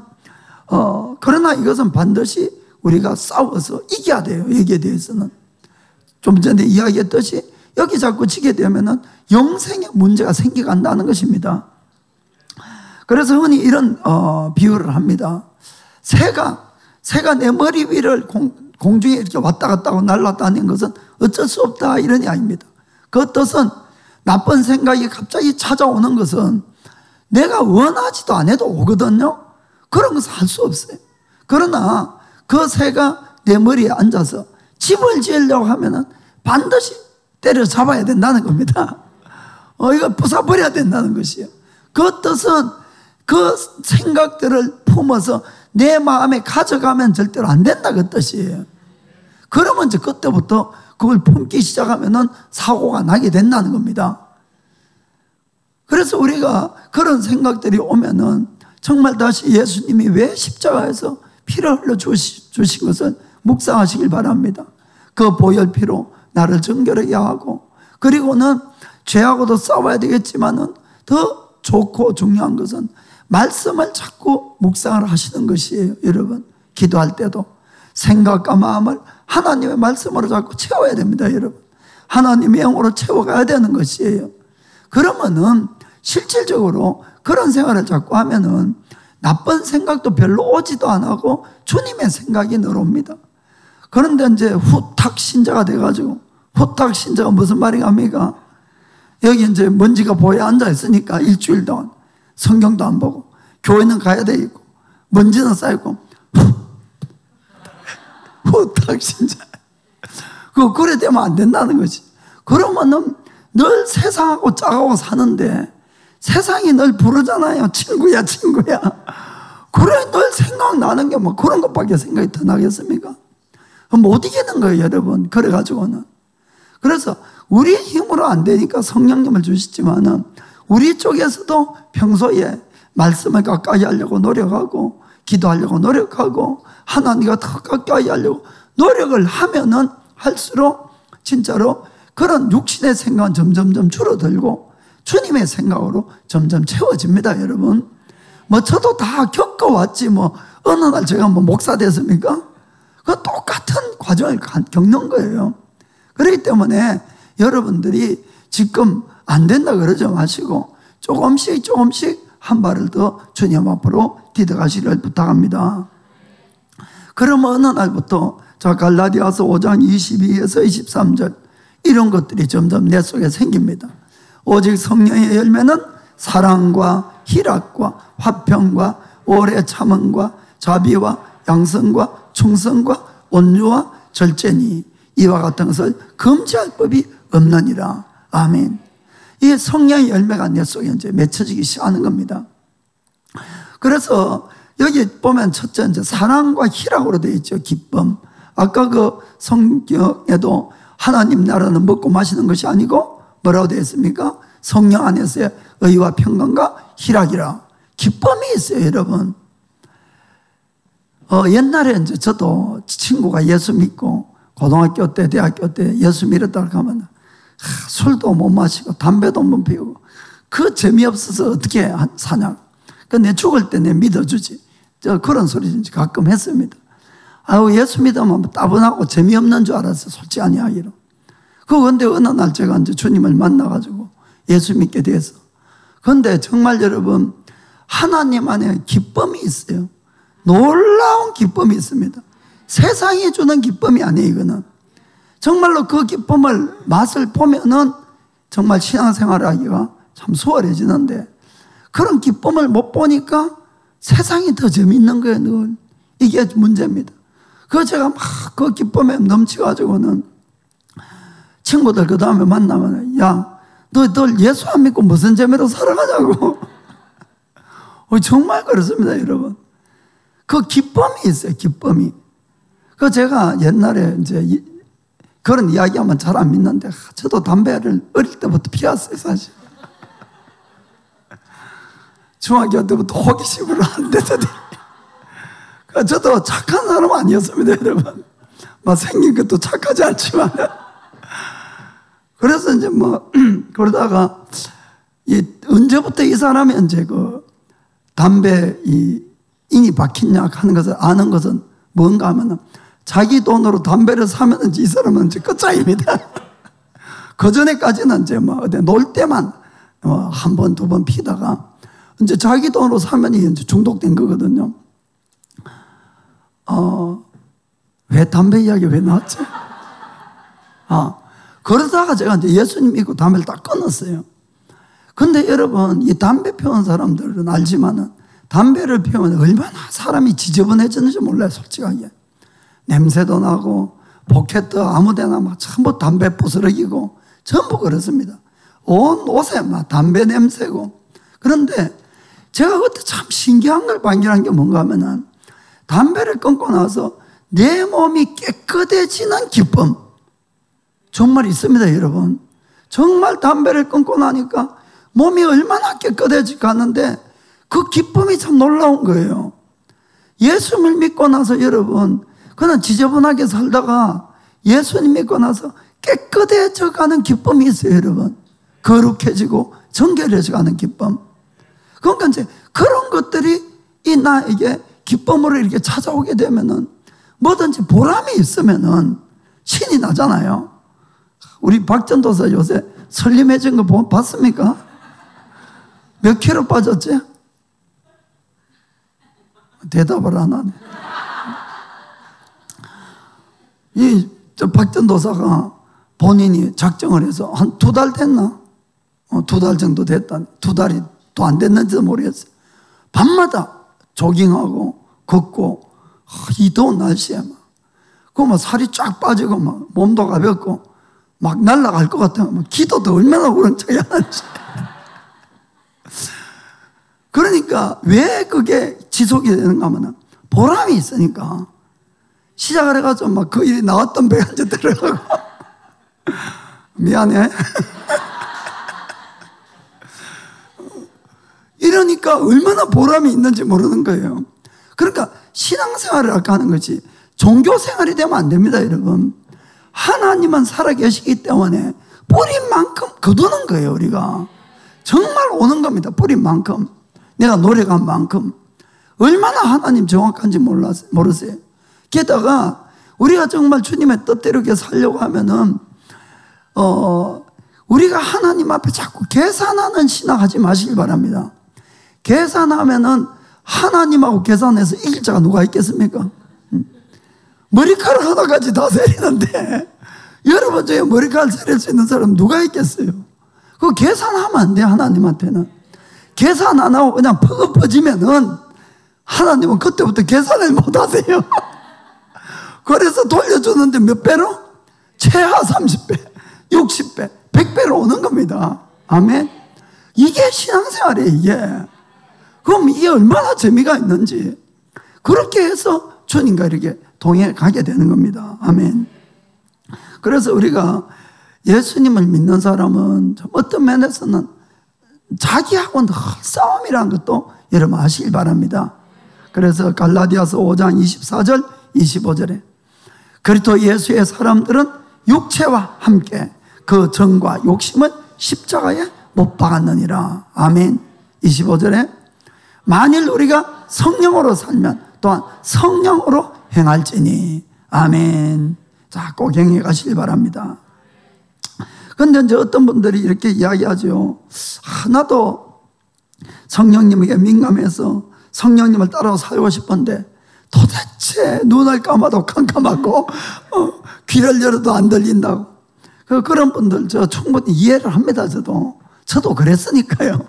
그러나 이것은 반드시 우리가 싸워서 이겨야 돼요. 여기에 대해서는 좀 전에 이야기했듯이 여기 자꾸 지게 되면은 영생에 문제가 생겨간다는 것입니다. 그래서 흔히 이런 비유를 합니다. 새가 내 머리 위를 공중에 이렇게 왔다 갔다 하고 날아다니는 것은 어쩔 수 없다, 이런 이야기입니다. 그 뜻은 나쁜 생각이 갑자기 찾아오는 것은 내가 원하지도 않아도 오거든요. 그런 것은 할 수 없어요. 그러나 그 새가 내 머리에 앉아서 집을 지으려고 하면은 반드시 때려잡아야 된다는 겁니다. 이거 부숴버려야 된다는 것이에요. 그 뜻은 그 생각들을 품어서 내 마음에 가져가면 절대로 안 된다, 그 뜻이에요. 그러면 이제 그때부터 그걸 품기 시작하면은 사고가 나게 된다는 겁니다. 그래서 우리가 그런 생각들이 오면은 정말 다시 예수님이 왜 십자가에서 피를 흘려 주신 것을 묵상하시길 바랍니다. 그 보혈 피로 나를 정결하게 하고, 그리고는 죄하고도 싸워야 되겠지만은 더 좋고 중요한 것은 말씀을 자꾸 묵상을 하시는 것이에요. 여러분, 기도할 때도 생각과 마음을 하나님의 말씀으로 자꾸 채워야 됩니다. 여러분, 하나님의 영으로 채워가야 되는 것이에요. 그러면은 실질적으로 그런 생활을 자꾸 하면은 나쁜 생각도 별로 오지도 안 하고 주님의 생각이 늘어옵니다. 그런데 이제 후탁 신자가 돼가지고, 후탁 신자가 무슨 말인가? 여기 이제 먼지가 보에 앉아 있으니까 일주일 동안 성경도 안 보고 교회는 가야 되고 먼지는 쌓이고 후탁 신자. 그래 되면 안 된다는 거지. 그러면은 늘 세상하고 짜고 사는데 세상이 늘 부르잖아요. 친구야. 그래 늘 생각나는 게 뭐 그런 것밖에 생각이 더 나겠습니까? 못 이기는 거예요, 여러분. 그래가지고는. 그래서 우리의 힘으로 안 되니까 성령님을 주시지만은 우리 쪽에서도 평소에 말씀을 가까이 하려고 노력하고 기도하려고 노력하고 하나님과 더 가까이 하려고 노력을 하면은 할수록 진짜로 그런 육신의 생각은 점점점 줄어들고 주님의 생각으로 점점 채워집니다, 여러분. 뭐 저도 다 겪어왔지 뭐 어느 날 제가 뭐 목사 됐습니까? 그 똑같은 과정을 겪는 거예요. 그렇기 때문에 여러분들이 지금 안 된다 그러지 마시고 조금씩 한 발을 더 주님 앞으로 디뎌가시기를 부탁합니다. 그러면 어느 날부터 자 갈라디아서 5장 22에서 23절 이런 것들이 점점 내 속에 생깁니다. 오직 성령의 열매는 사랑과 희락과 화평과 오래 참음과 자비와 양성과 충성과 온유와 절제니 이와 같은 것을 금지할 법이 없느니라. 아멘. 이 성령의 열매가 내 속에 이제 맺혀지기 시작하는 겁니다. 그래서 여기 보면 첫째 이제 사랑과 희락으로 되어 있죠. 기쁨. 아까 그 성경에도 하나님 나라는 먹고 마시는 것이 아니고 뭐라고 되어 있습니까? 성령 안에서의 의와 평강과 희락이라. 기쁨이 있어요, 여러분. 옛날에 이제 저도 친구가 예수 믿고 고등학교 때, 대학교 때 예수 믿었다고 하면 술도 못 마시고 담배도 못 피우고 그 재미없어서 어떻게 사냐. 내 죽을 때 내 믿어주지. 그런 소리 가끔 했습니다. 아유, 예수 믿으면 따분하고 재미없는 줄 알았어요. 솔직히 이야기로. 그런데 어느 날 제가 이제 주님을 만나가지고 예수 믿게 돼서. 그런데 정말 여러분, 하나님 안에 기쁨이 있어요. 놀라운 기쁨이 있습니다. 세상이 주는 기쁨이 아니에요, 이거는. 정말로 그 기쁨을 맛을 보면은 정말 신앙생활을 하기가 참 수월해지는데 그런 기쁨을 못 보니까 세상이 더 재밌는 거예요, 늘. 이게 문제입니다. 그래서 제가 막 그 기쁨에 넘치가지고는 친구들 그 다음에 만나면 야, 너 예수 안 믿고 무슨 재미로 살아가냐고. 정말 그렇습니다, 여러분. 그 기쁨이 있어요, 기쁨이. 그 제가 옛날에 이제 그런 이야기하면 잘 안 믿는데 저도 담배를 어릴 때부터 피웠어요, 사실. 중학교 때부터 호기심으로 안 되더니. 저도 착한 사람 아니었습니다, 여러분. 막 생긴 것도 착하지 않지만. 그래서 이제 뭐, 그러다가, 언제부터 이 사람이 이제 담배 인이 박힌냐 하는 것을 아는 것은 뭔가 하면은 자기 돈으로 담배를 사면 이 사람은 이제 끝장입니다. 그 전에까지는 이제 뭐 어디 놀 때만 한 번, 두 번 피다가 이제 자기 돈으로 사면 이제 중독된 거거든요. 왜 담배 이야기 왜 나왔지? 그러다가 제가 이제 예수님 믿고 담배를 딱 끊었어요. 근데 여러분, 이 담배 피우는 사람들은 알지만은 담배를 피우면 얼마나 사람이 지저분해지는지 몰라요, 솔직하게. 냄새도 나고, 포켓도 아무 데나 막 전부 담배 부스러기고, 전부 그렇습니다. 온 옷에 막 담배 냄새고. 그런데 제가 그때 참 신기한 걸 발견한 게 뭔가 하면은 담배를 끊고 나서 내 몸이 깨끗해지는 기쁨. 정말 있습니다, 여러분. 정말 담배를 끊고 나니까 몸이 얼마나 깨끗해지고 하는데 그 기쁨이 참 놀라운 거예요. 예수님을 믿고 나서 여러분, 그냥 지저분하게 살다가 예수님 믿고 나서 깨끗해져 가는 기쁨이 있어요, 여러분. 거룩해지고 정결해져 가는 기쁨. 그러니까 이제 그런 것들이 이 나에게 기쁨으로 이렇게 찾아오게 되면은 뭐든지 보람이 있으면은 신이 나잖아요. 우리 박전도사 요새 설림해진 거 봤습니까? 몇 킬로 빠졌지? 대답을 안 하네. 저 박전도사가 본인이 작정을 해서 한 2달 됐나? 2달 정도 됐다. 2달이 또 안 됐는지도 모르겠어요. 밤마다 조깅하고 걷고 이 더운 날씨에 막 살이 쫙 빠지고 막 몸도 가볍고 막 날아갈 것 같아요. 기도도 얼마나 우렁차게 하는지. 그러니까 왜 그게 지속이 되는가 하면 보람이 있으니까. 시작을 해가지고 막 그 일이 나왔던 배가 이제 들어가고 미안해. 이러니까 얼마나 보람이 있는지 모르는 거예요. 그러니까 신앙생활을 아까 하는 거지 종교생활이 되면 안 됩니다, 여러분. 하나님은 살아계시기 때문에 뿌린 만큼 거두는 거예요, 우리가. 정말 오는 겁니다, 뿌린 만큼. 내가 노력한 만큼. 얼마나 하나님 정확한지 모르세요. 게다가 우리가 정말 주님의 뜻대로 이렇게 살려고 하면은 우리가 하나님 앞에 자꾸 계산하는 신앙 하지 마시길 바랍니다. 계산하면은 하나님하고 계산해서 이길 자가 누가 있겠습니까? 머리카락 하나까지 다 세리는데 여러분 중에 머리카락 세릴 수 있는 사람 누가 있겠어요? 그거 계산하면 안 돼요, 하나님한테는. 계산 안 하고 그냥 퍼지면은 하나님은 그때부터 계산을 못 하세요. 그래서 돌려주는데 몇 배로? 최하 30배, 60배, 100배로 오는 겁니다. 아멘. 이게 신앙생활이에요, 이게. 그럼 이게 얼마나 재미가 있는지. 그렇게 해서 주님과 이렇게 동해 가게 되는 겁니다. 아멘. 그래서 우리가 예수님을 믿는 사람은 어떤 면에서는 자기하고는 싸움이라는 것도 여러분 아시길 바랍니다. 그래서 갈라디아서 5장 24절 25절에 그리스도 예수의 사람들은 육체와 함께 그 정과 욕심을 십자가에 못 박았느니라. 아멘. 25절에 만일 우리가 성령으로 살면 또한 성령으로 행할지니. 아멘. 자, 꼭 행해 가시길 바랍니다. 그런데 이제 어떤 분들이 이렇게 이야기하죠. 나도 성령님에게 민감해서 성령님을 따라 살고 싶은데 도대체 눈을 감아도 깜깜하고 귀를 열어도 안 들린다고. 그런 분들 저 충분히 이해를 합니다. 저도 그랬으니까요.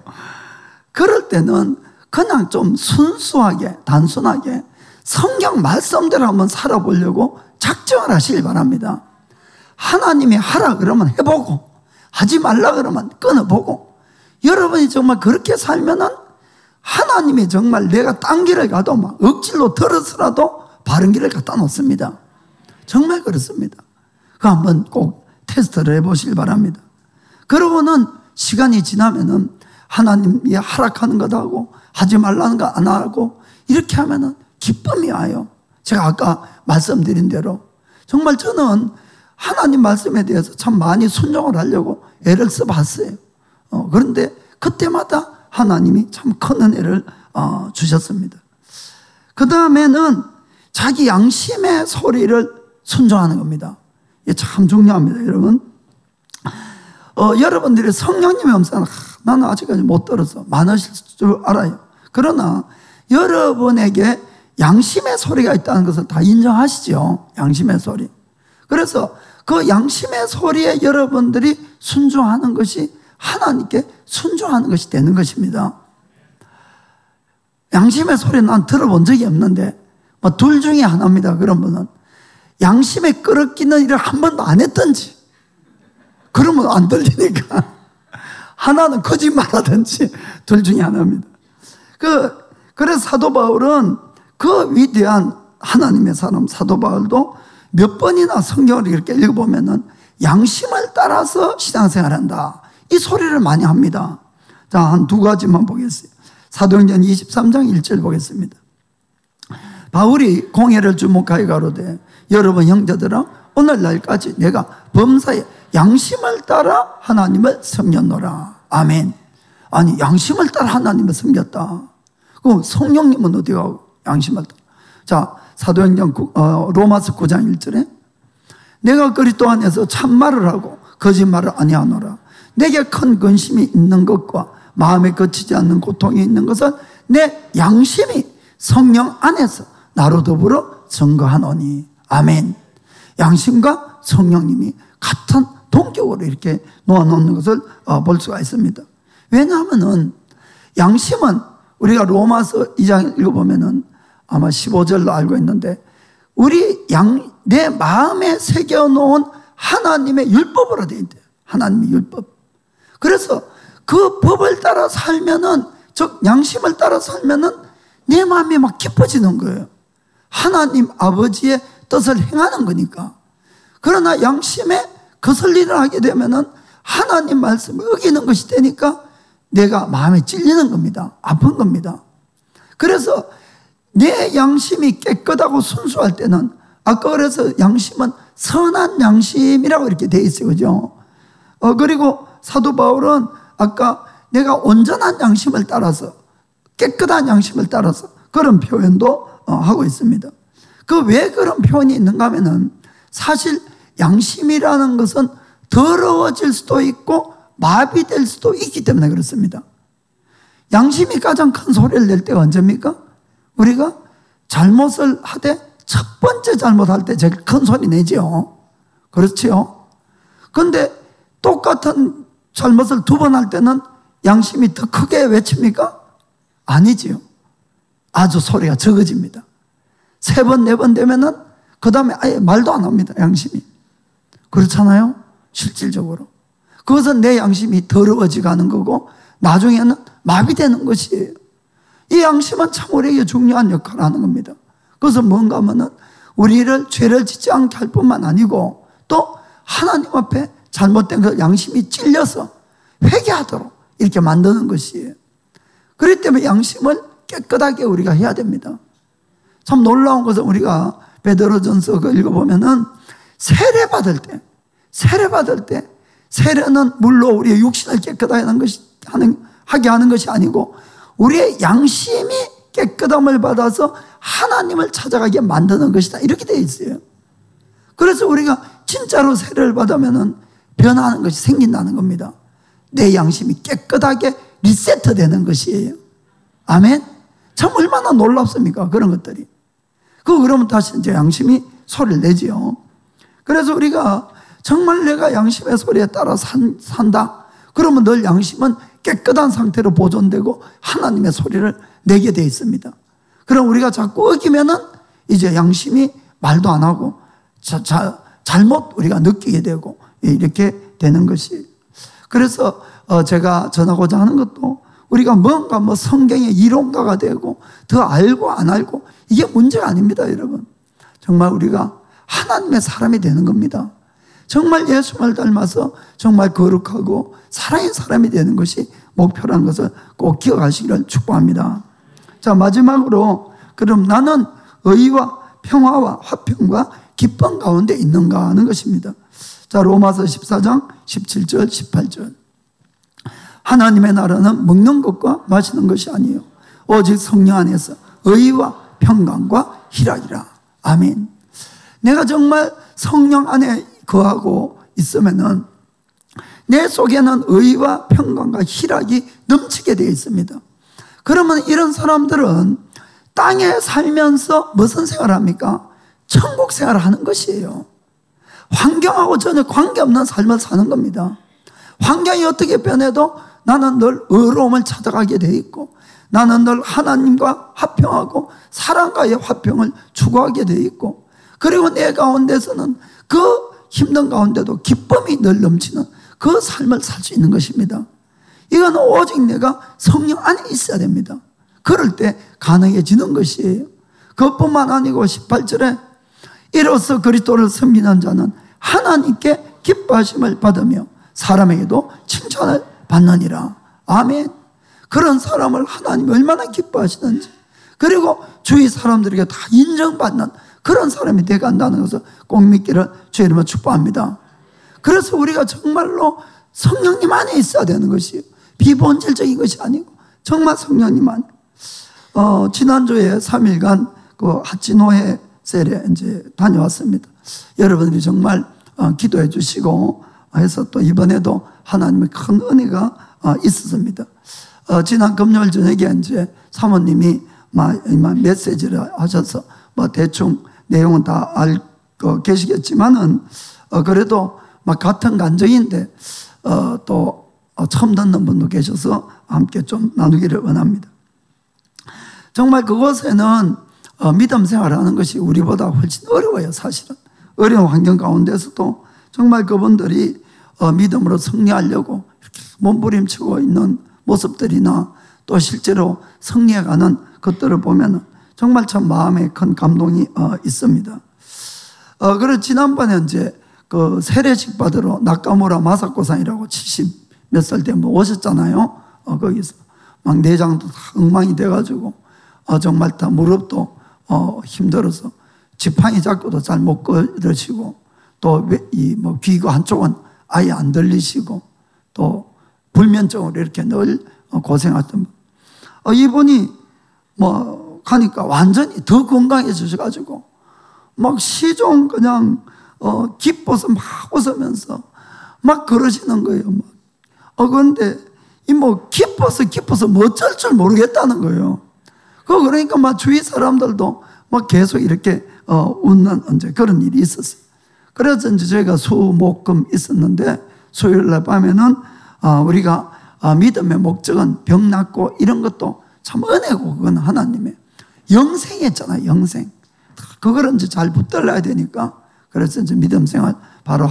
그럴 때는 그냥 좀 순수하게 단순하게 성경 말씀대로 한번 살아보려고 작정을 하시길 바랍니다. 하나님이 하라 그러면 해보고 하지 말라 그러면 끊어보고 여러분이 정말 그렇게 살면은 하나님이 정말 내가 딴 길을 가도 막 억지로 들어서라도 바른 길을 갖다 놓습니다. 정말 그렇습니다. 그거 한번 꼭 테스트를 해보시길 바랍니다. 그러고는 시간이 지나면은 하나님이 하락하는 것도 하고 하지 말라는 거 안 하고 이렇게 하면은 기쁨이 와요. 제가 아까 말씀드린 대로 정말 저는 하나님 말씀에 대해서 참 많이 순종을 하려고 애를 써봤어요. 그런데 그때마다 하나님이 참 큰 은혜를 주셨습니다. 그 다음에는 자기 양심의 소리를 순종하는 겁니다. 이게 참 중요합니다, 여러분. 여러분들이 성령님의 음성을 나는 아직까지 못 들어서 많으실 줄 알아요. 그러나 여러분에게 양심의 소리가 있다는 것을 다 인정하시죠. 양심의 소리. 그래서 그 양심의 소리에 여러분들이 순종하는 것이 하나님께 순종하는 것이 되는 것입니다. 양심의 소리 난 들어본 적이 없는데 둘 중에 하나입니다. 그런 분은 양심에 끌어끼는 일을 한 번도 안 했든지 그러면 안 들리니까 하나는 거짓말하든지 둘 중에 하나입니다. 그래서 사도 바울은 그 위대한 하나님의 사람 사도 바울도 몇 번이나 성경을 이렇게 읽어보면은 양심을 따라서 신앙생활한다. 이 소리를 많이 합니다. 자, 한 두 가지만 보겠어요. 사도행전 23장 1절 보겠습니다. 바울이 공회를 주목하여 가로되 여러분 형제들아 오늘날까지 내가 범사에 양심을 따라 하나님을 섬겼노라. 아멘. 아니, 양심을 따라 하나님을 섬겼다. 그럼 성령님은 어디 가고 양심을 따라. 자, 사도행전 로마서 9장 1절에 내가 그리스도 안에서 참말을 하고 거짓말을 아니하노라. 내게 큰 근심이 있는 것과 마음에 거치지 않는 고통이 있는 것은 내 양심이 성령 안에서 나로 더불어 증거하노니. 아멘. 양심과 성령님이 같은 동격으로 이렇게 놓아놓는 것을 볼 수가 있습니다. 왜냐하면은 양심은 우리가 로마서 2장 읽어보면은 아마 15절로 알고 있는데 내 마음에 새겨놓은 하나님의 율법으로 되어 있대요. 하나님의 율법. 그래서 그 법을 따라 살면은, 즉 양심을 따라 살면은 내 마음이 막 기뻐지는 거예요. 하나님 아버지의 뜻을 행하는 거니까. 그러나 양심에 거슬리를 하게 되면은 하나님 말씀을 어기는 것이 되니까 내가 마음에 찔리는 겁니다. 아픈 겁니다. 그래서 내 양심이 깨끗하고 순수할 때는, 아까 그래서 양심은 선한 양심이라고 이렇게 되어 있어요. 그죠? 그리고 사도 바울은 아까 내가 온전한 양심을 따라서, 깨끗한 양심을 따라서 그런 표현도 하고 있습니다. 그 왜 그런 표현이 있는가 하면은 사실 양심이라는 것은 더러워질 수도 있고 마비될 수도 있기 때문에 그렇습니다. 양심이 가장 큰 소리를 낼 때가 언제입니까? 우리가 잘못을 하되 첫 번째 잘못할 때 제일 큰 소리 내죠. 그렇지요? 그런데 똑같은 잘못을 두 번 할 때는 양심이 더 크게 외칩니까? 아니지요. 아주 소리가 적어집니다. 세 번, 네 번 되면은 그 다음에 아예 말도 안 합니다. 양심이. 그렇잖아요? 실질적으로. 그것은 내 양심이 더러워지가는 거고 나중에는 마비되는 것이에요. 이 양심은 참 우리에게 중요한 역할을 하는 겁니다. 그것은 뭔가 하면은 우리를 죄를 짓지 않게 할 뿐만 아니고 또 하나님 앞에 잘못된 그 양심이 찔려서 회개하도록 이렇게 만드는 것이에요. 그렇기 때문에 양심을 깨끗하게 우리가 해야 됩니다. 참 놀라운 것은 우리가 베드로전서 읽어보면은 세례받을 때 세례는 물로 우리의 육신을 깨끗하게 하게 하는 것이 아니고 우리의 양심이 깨끗함을 받아서 하나님을 찾아가게 만드는 것이다. 이렇게 되어 있어요. 그래서 우리가 진짜로 세례를 받으면은 변하는 것이 생긴다는 겁니다. 내 양심이 깨끗하게 리세트되는 것이에요. 아멘? 참 얼마나 놀랍습니까? 그런 것들이. 그러면 다시 이제 양심이 소리를 내지요. 그래서 우리가 정말 내가 양심의 소리에 따라 산다. 그러면 늘 양심은 깨끗한 상태로 보존되고 하나님의 소리를 내게 되어 있습니다. 그럼 우리가 자꾸 어기면은 이제 양심이 말도 안 하고 잘못 우리가 느끼게 되고 이렇게 되는 것이. 그래서 제가 전하고자 하는 것도 우리가 뭔가 성경의 이론가가 되고 더 알고 안 알고 이게 문제가 아닙니다, 여러분. 정말 우리가 하나님의 사람이 되는 겁니다. 정말 예수를 닮아서 정말 거룩하고 사랑의 사람이 되는 것이 목표라는 것을 꼭 기억하시기를 축복합니다. 자, 마지막으로 그럼 나는 의와 평화와 화평과 기쁨 가운데 있는가 하는 것입니다. 자, 로마서 14장 17절 18절. 하나님의 나라는 먹는 것과 마시는 것이 아니에요. 오직 성령 안에서 의와 평강과 희락이라. 아멘. 내가 정말 성령 안에 거하고 있으면은 내 속에는 의와 평강과 희락이 넘치게 되어 있습니다. 그러면 이런 사람들은 땅에 살면서 무슨 생활을 합니까? 천국 생활을 하는 것이에요. 환경하고 전혀 관계없는 삶을 사는 겁니다. 환경이 어떻게 변해도 나는 늘 의로움을 찾아가게 되어 있고 나는 늘 하나님과 화평하고 사랑과의 화평을 추구하게 되어 있고 그리고 내 가운데서는 그 힘든 가운데도 기쁨이 늘 넘치는 그 삶을 살 수 있는 것입니다. 이건 오직 내가 성령 안에 있어야 됩니다. 그럴 때 가능해지는 것이에요. 그것뿐만 아니고 18절에 이로써 그리스도를 섬기는 자는 하나님께 기뻐하심을 받으며 사람에게도 칭찬을 받느니라. 아멘. 그런 사람을 하나님이 얼마나 기뻐하시는지 그리고 주위 사람들에게 다 인정받는 그런 사람이 되어간다는 것을 꼭 믿기를 주의 이름으로 축복합니다. 그래서 우리가 정말로 성령님 안에 있어야 되는 것이에요. 비본질적인 것이 아니고 정말 성령님 안에. 지난주에 3일간 그 하치노에 셀에 이제 다녀왔습니다. 여러분들이 정말 기도해 주시고 해서 또 이번에도 하나님의 큰 은혜가 있었습니다. 지난 금요일 저녁에 이제 사모님이 메시지를 하셔서 뭐 대충 내용은 다 알고 계시겠지만은 그래도 막 같은 감정인데 또 처음 듣는 분도 계셔서 함께 좀 나누기를 원합니다. 정말 그곳에는 믿음 생활하는 것이 우리보다 훨씬 어려워요. 사실은 어려운 환경 가운데서도 정말 그분들이 믿음으로 승리하려고 이렇게 몸부림치고 있는 모습들이나 또 실제로 승리해가는 것들을 보면 정말 참 마음에 큰 감동이 있습니다. 그래서 지난번에 이제 그 세례식 받으러 나카무라 마사코상이라고 70 몇 살 때 뭐 오셨잖아요. 거기서 막 내장도 다 엉망이 돼가지고 정말 다 무릎도 힘들어서 지팡이 잡고도 잘 못 걸으시고 또 이 뭐 귀가 한쪽은 아예 안 들리시고 또 불면증으로 이렇게 늘 고생하던 이분이 뭐 가니까 완전히 더 건강해지셔가지고 막 시종 그냥 기뻐서 막 웃으면서 막 그러시는 거예요. 그런데 이 뭐 기뻐서 뭐 어쩔 줄 모르겠다는 거예요. 그러니까 막 주위 사람들도 막 계속 이렇게 웃는 이제 그런 일이 있었어요. 그래서 이제 저희가 수목금 있었는데 수요일 날 밤에는 우리가 믿음의 목적은 병 낫고 이런 것도 참 은혜고 그건 하나님의 영생했잖아요. 영생. 그거를 이제 잘 붙들어야 되니까 그래서 이제 믿음 생활 바로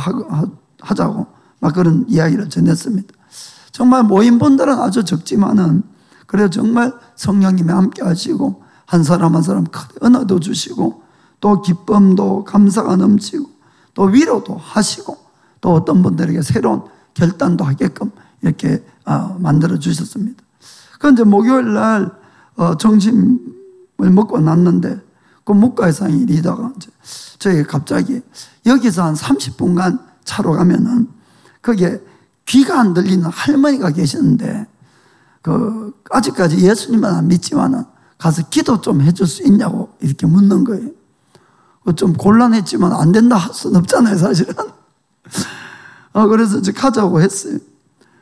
하자고 막 그런 이야기를 전했습니다. 정말 모인 분들은 아주 적지만은 그래도 정말 성령님이 함께 하시고 한 사람 한 사람 큰 은혜도 주시고 또 기쁨도 감사가 넘치고 또 위로도 하시고 또 어떤 분들에게 새로운 결단도 하게끔 이렇게 만들어 주셨습니다. 그런데 목요일 날 점심을 먹고 났는데 그 묵가회상이 일이다가 이제 저희 갑자기 여기서 한 30분간 차로 가면은 거기에 귀가 안 들리는 할머니가 계시는데 아직까지 예수님은 안 믿지만은 가서 기도 좀 해줄 수 있냐고 이렇게 묻는 거예요. 좀 곤란했지만 안 된다 할 수는 없잖아요, 사실은. 그래서 이제 가자고 했어요.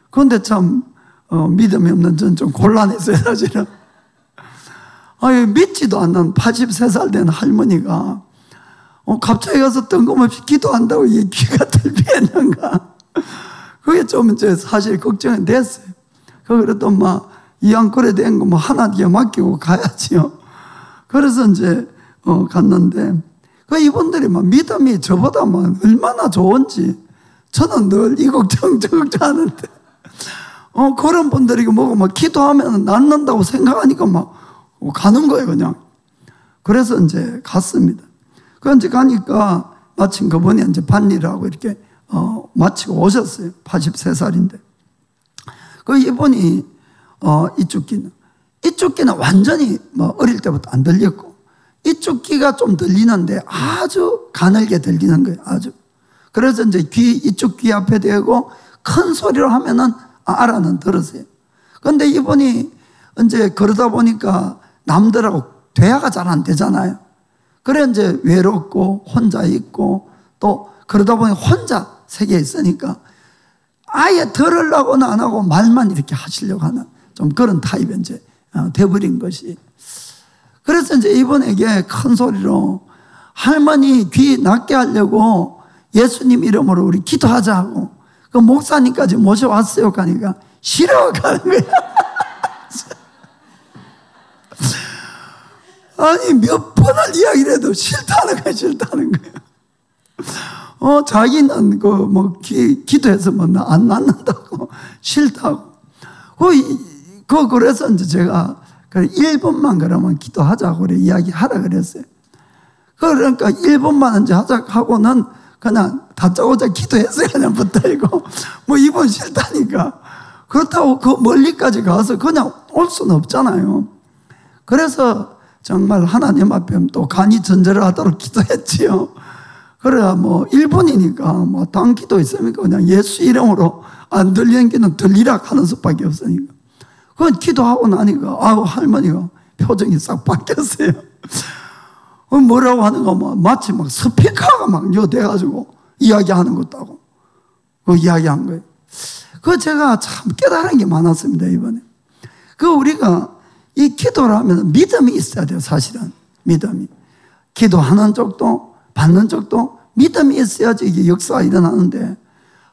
그런데 참 믿음이 없는 저는 좀 곤란했어요, 사실은. 믿지도 않는 83살 된 할머니가 갑자기 가서 뜬금없이 기도한다고 이 귀가 들리겠는가. 그게 좀 이제 사실 걱정이 됐어요. 그래도 막 이왕 그래 된 거 뭐 하나님께 맡기고 가야지요. 그래서 이제 갔는데 이분들이 막 믿음이 저보다 막 얼마나 좋은지 저는 늘 이 걱정 저 걱정하는데 그런 분들이 뭐고 막 기도하면 낫는다고 생각하니까 막 가는 거예요, 그냥. 그래서 이제 갔습니다. 이제 가니까 마침 그분이 이제 반일하고 이렇게 마치고 오셨어요. 83살인데. 이분이 이쪽 귀는 완전히 뭐 어릴 때부터 안 들렸고 이쪽 귀가 좀 들리는데 아주 가늘게 들리는 거예요. 아주. 그래서 이제 이쪽 귀 앞에 대고 큰 소리로 하면은 알아는 들으세요. 그런데 이분이 이제 그러다 보니까 남들하고 대화가 잘 안 되잖아요. 그래 이제 외롭고 혼자 있고 또 그러다 보니 혼자 세계에 있으니까 아예 들으려고는 안 하고 말만 이렇게 하시려고 하는 좀 그런 타입이 이제 돼버린 것이. 그래서 이제 이분에게 큰 소리로 할머니 귀 낫게 하려고 예수님 이름으로 우리 기도하자고 그 목사님까지 모셔왔어요. 가니까 싫어 가는 거야. 아니 몇 번을 이야기를 해도 싫다는 거야. 싫다는 거야. 자기는 기도해서 안 낫는다고 싫다고. 그래서 이제 제가 1분만 그러면 기도하자고 그래 이야기하라 그랬어요. 그러니까 1분만 이제 하자 하고는 그냥 다짜고짜 기도했어요. 그냥 붙들고 이분 싫다니까. 그렇다고 그 멀리까지 가서 그냥 올 수는 없잖아요. 그래서 정말 하나님 앞에 또 간이 전절하도록 기도했지요. 그래야 뭐 1분이니까 뭐 단 기도 있습니까? 그냥 예수 이름으로 안 들리는 기는 들리라 하는 수밖에 없으니까. 그건 기도하고 나니까 아우 할머니가 표정이 싹 바뀌었어요. 뭐라고 하는가 뭐 마치 막 스피커가 막 돼가지고 이야기하는 것도 하고 그 이야기한 거예요. 그 제가 참 깨달은 게 많았습니다 이번에. 그 우리가 이 기도를 하면 믿음이 있어야 돼요. 사실은 믿음이. 기도하는 쪽도 받는 쪽도 믿음이 있어야지 이게 역사가 일어나는데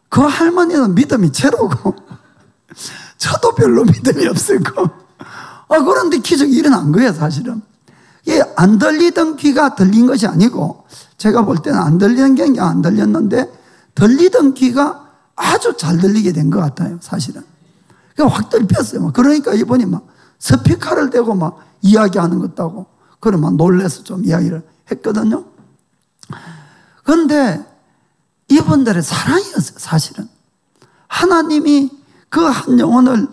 그 할머니는 믿음이 제로고 저도 별로 믿음이 없었고 그런데 기적이 일어난 거예요 사실은. 이게 안 들리던 귀가 들린 것이 아니고 제가 볼 때는 안 들리는 게 안 들렸는데 들리던 귀가 아주 잘 들리게 된 것 같아요 사실은. 그러니까 확 들렸어요. 그러니까 이분이 막 스피커를 대고 막 이야기하는 것도 하고 그러면 놀라서 좀 이야기를 했거든요. 그런데 이분들의 사랑이었어요 사실은. 하나님이 그 한 영혼을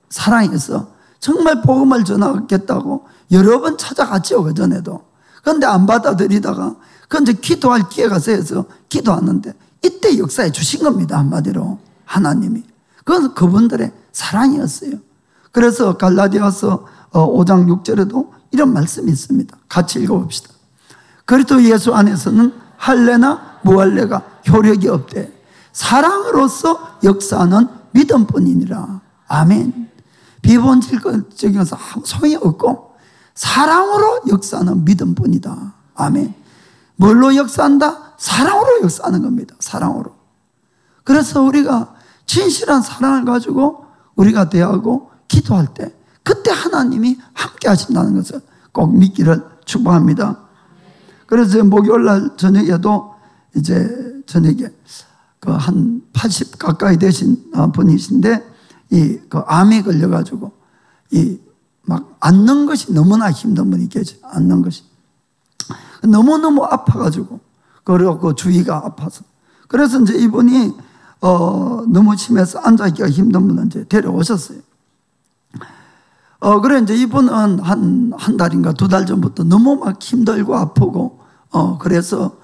사랑해서 정말 복음을 전하겠다고 여러 번 찾아갔죠 그전에도. 그런데 안 받아들이다가 그 이제 기도할 기회가 생겨서 기도하는데 이때 역사해 주신 겁니다 한마디로 하나님이. 그건 그분들의 사랑이었어요. 그래서 갈라디아서 5장 6절에도 이런 말씀이 있습니다. 같이 읽어봅시다. 그리스도 예수 안에서는 할례나 무할례가 효력이 없대. 사랑으로서 역사하는 믿음뿐이니라. 아멘. 비본질적인 것은 아무 소용이 없고 사랑으로 역사하는 믿음뿐이다. 아멘. 뭘로 역사한다? 사랑으로 역사하는 겁니다. 사랑으로. 그래서 우리가 진실한 사랑을 가지고 우리가 대하고 기도할 때 그때 하나님이 함께 하신다는 것을 꼭 믿기를 축복합니다. 그래서 목요일날 저녁에도 이제 저녁에 그 한 80 가까이 되신 분이신데 그 암에 걸려가지고 막 앉는 것이 너무나 힘든 분이 계세요. 앉는 것이 너무너무 아파가지고 그리고 그 주위가 아파서 그래서 이제 이분이 너무 심해서 앉아있기가 힘든 분을 이제 데려오셨어요. 그래 이제 이분은 한 달인가 2달 전부터 너무 막 힘들고 아프고 그래서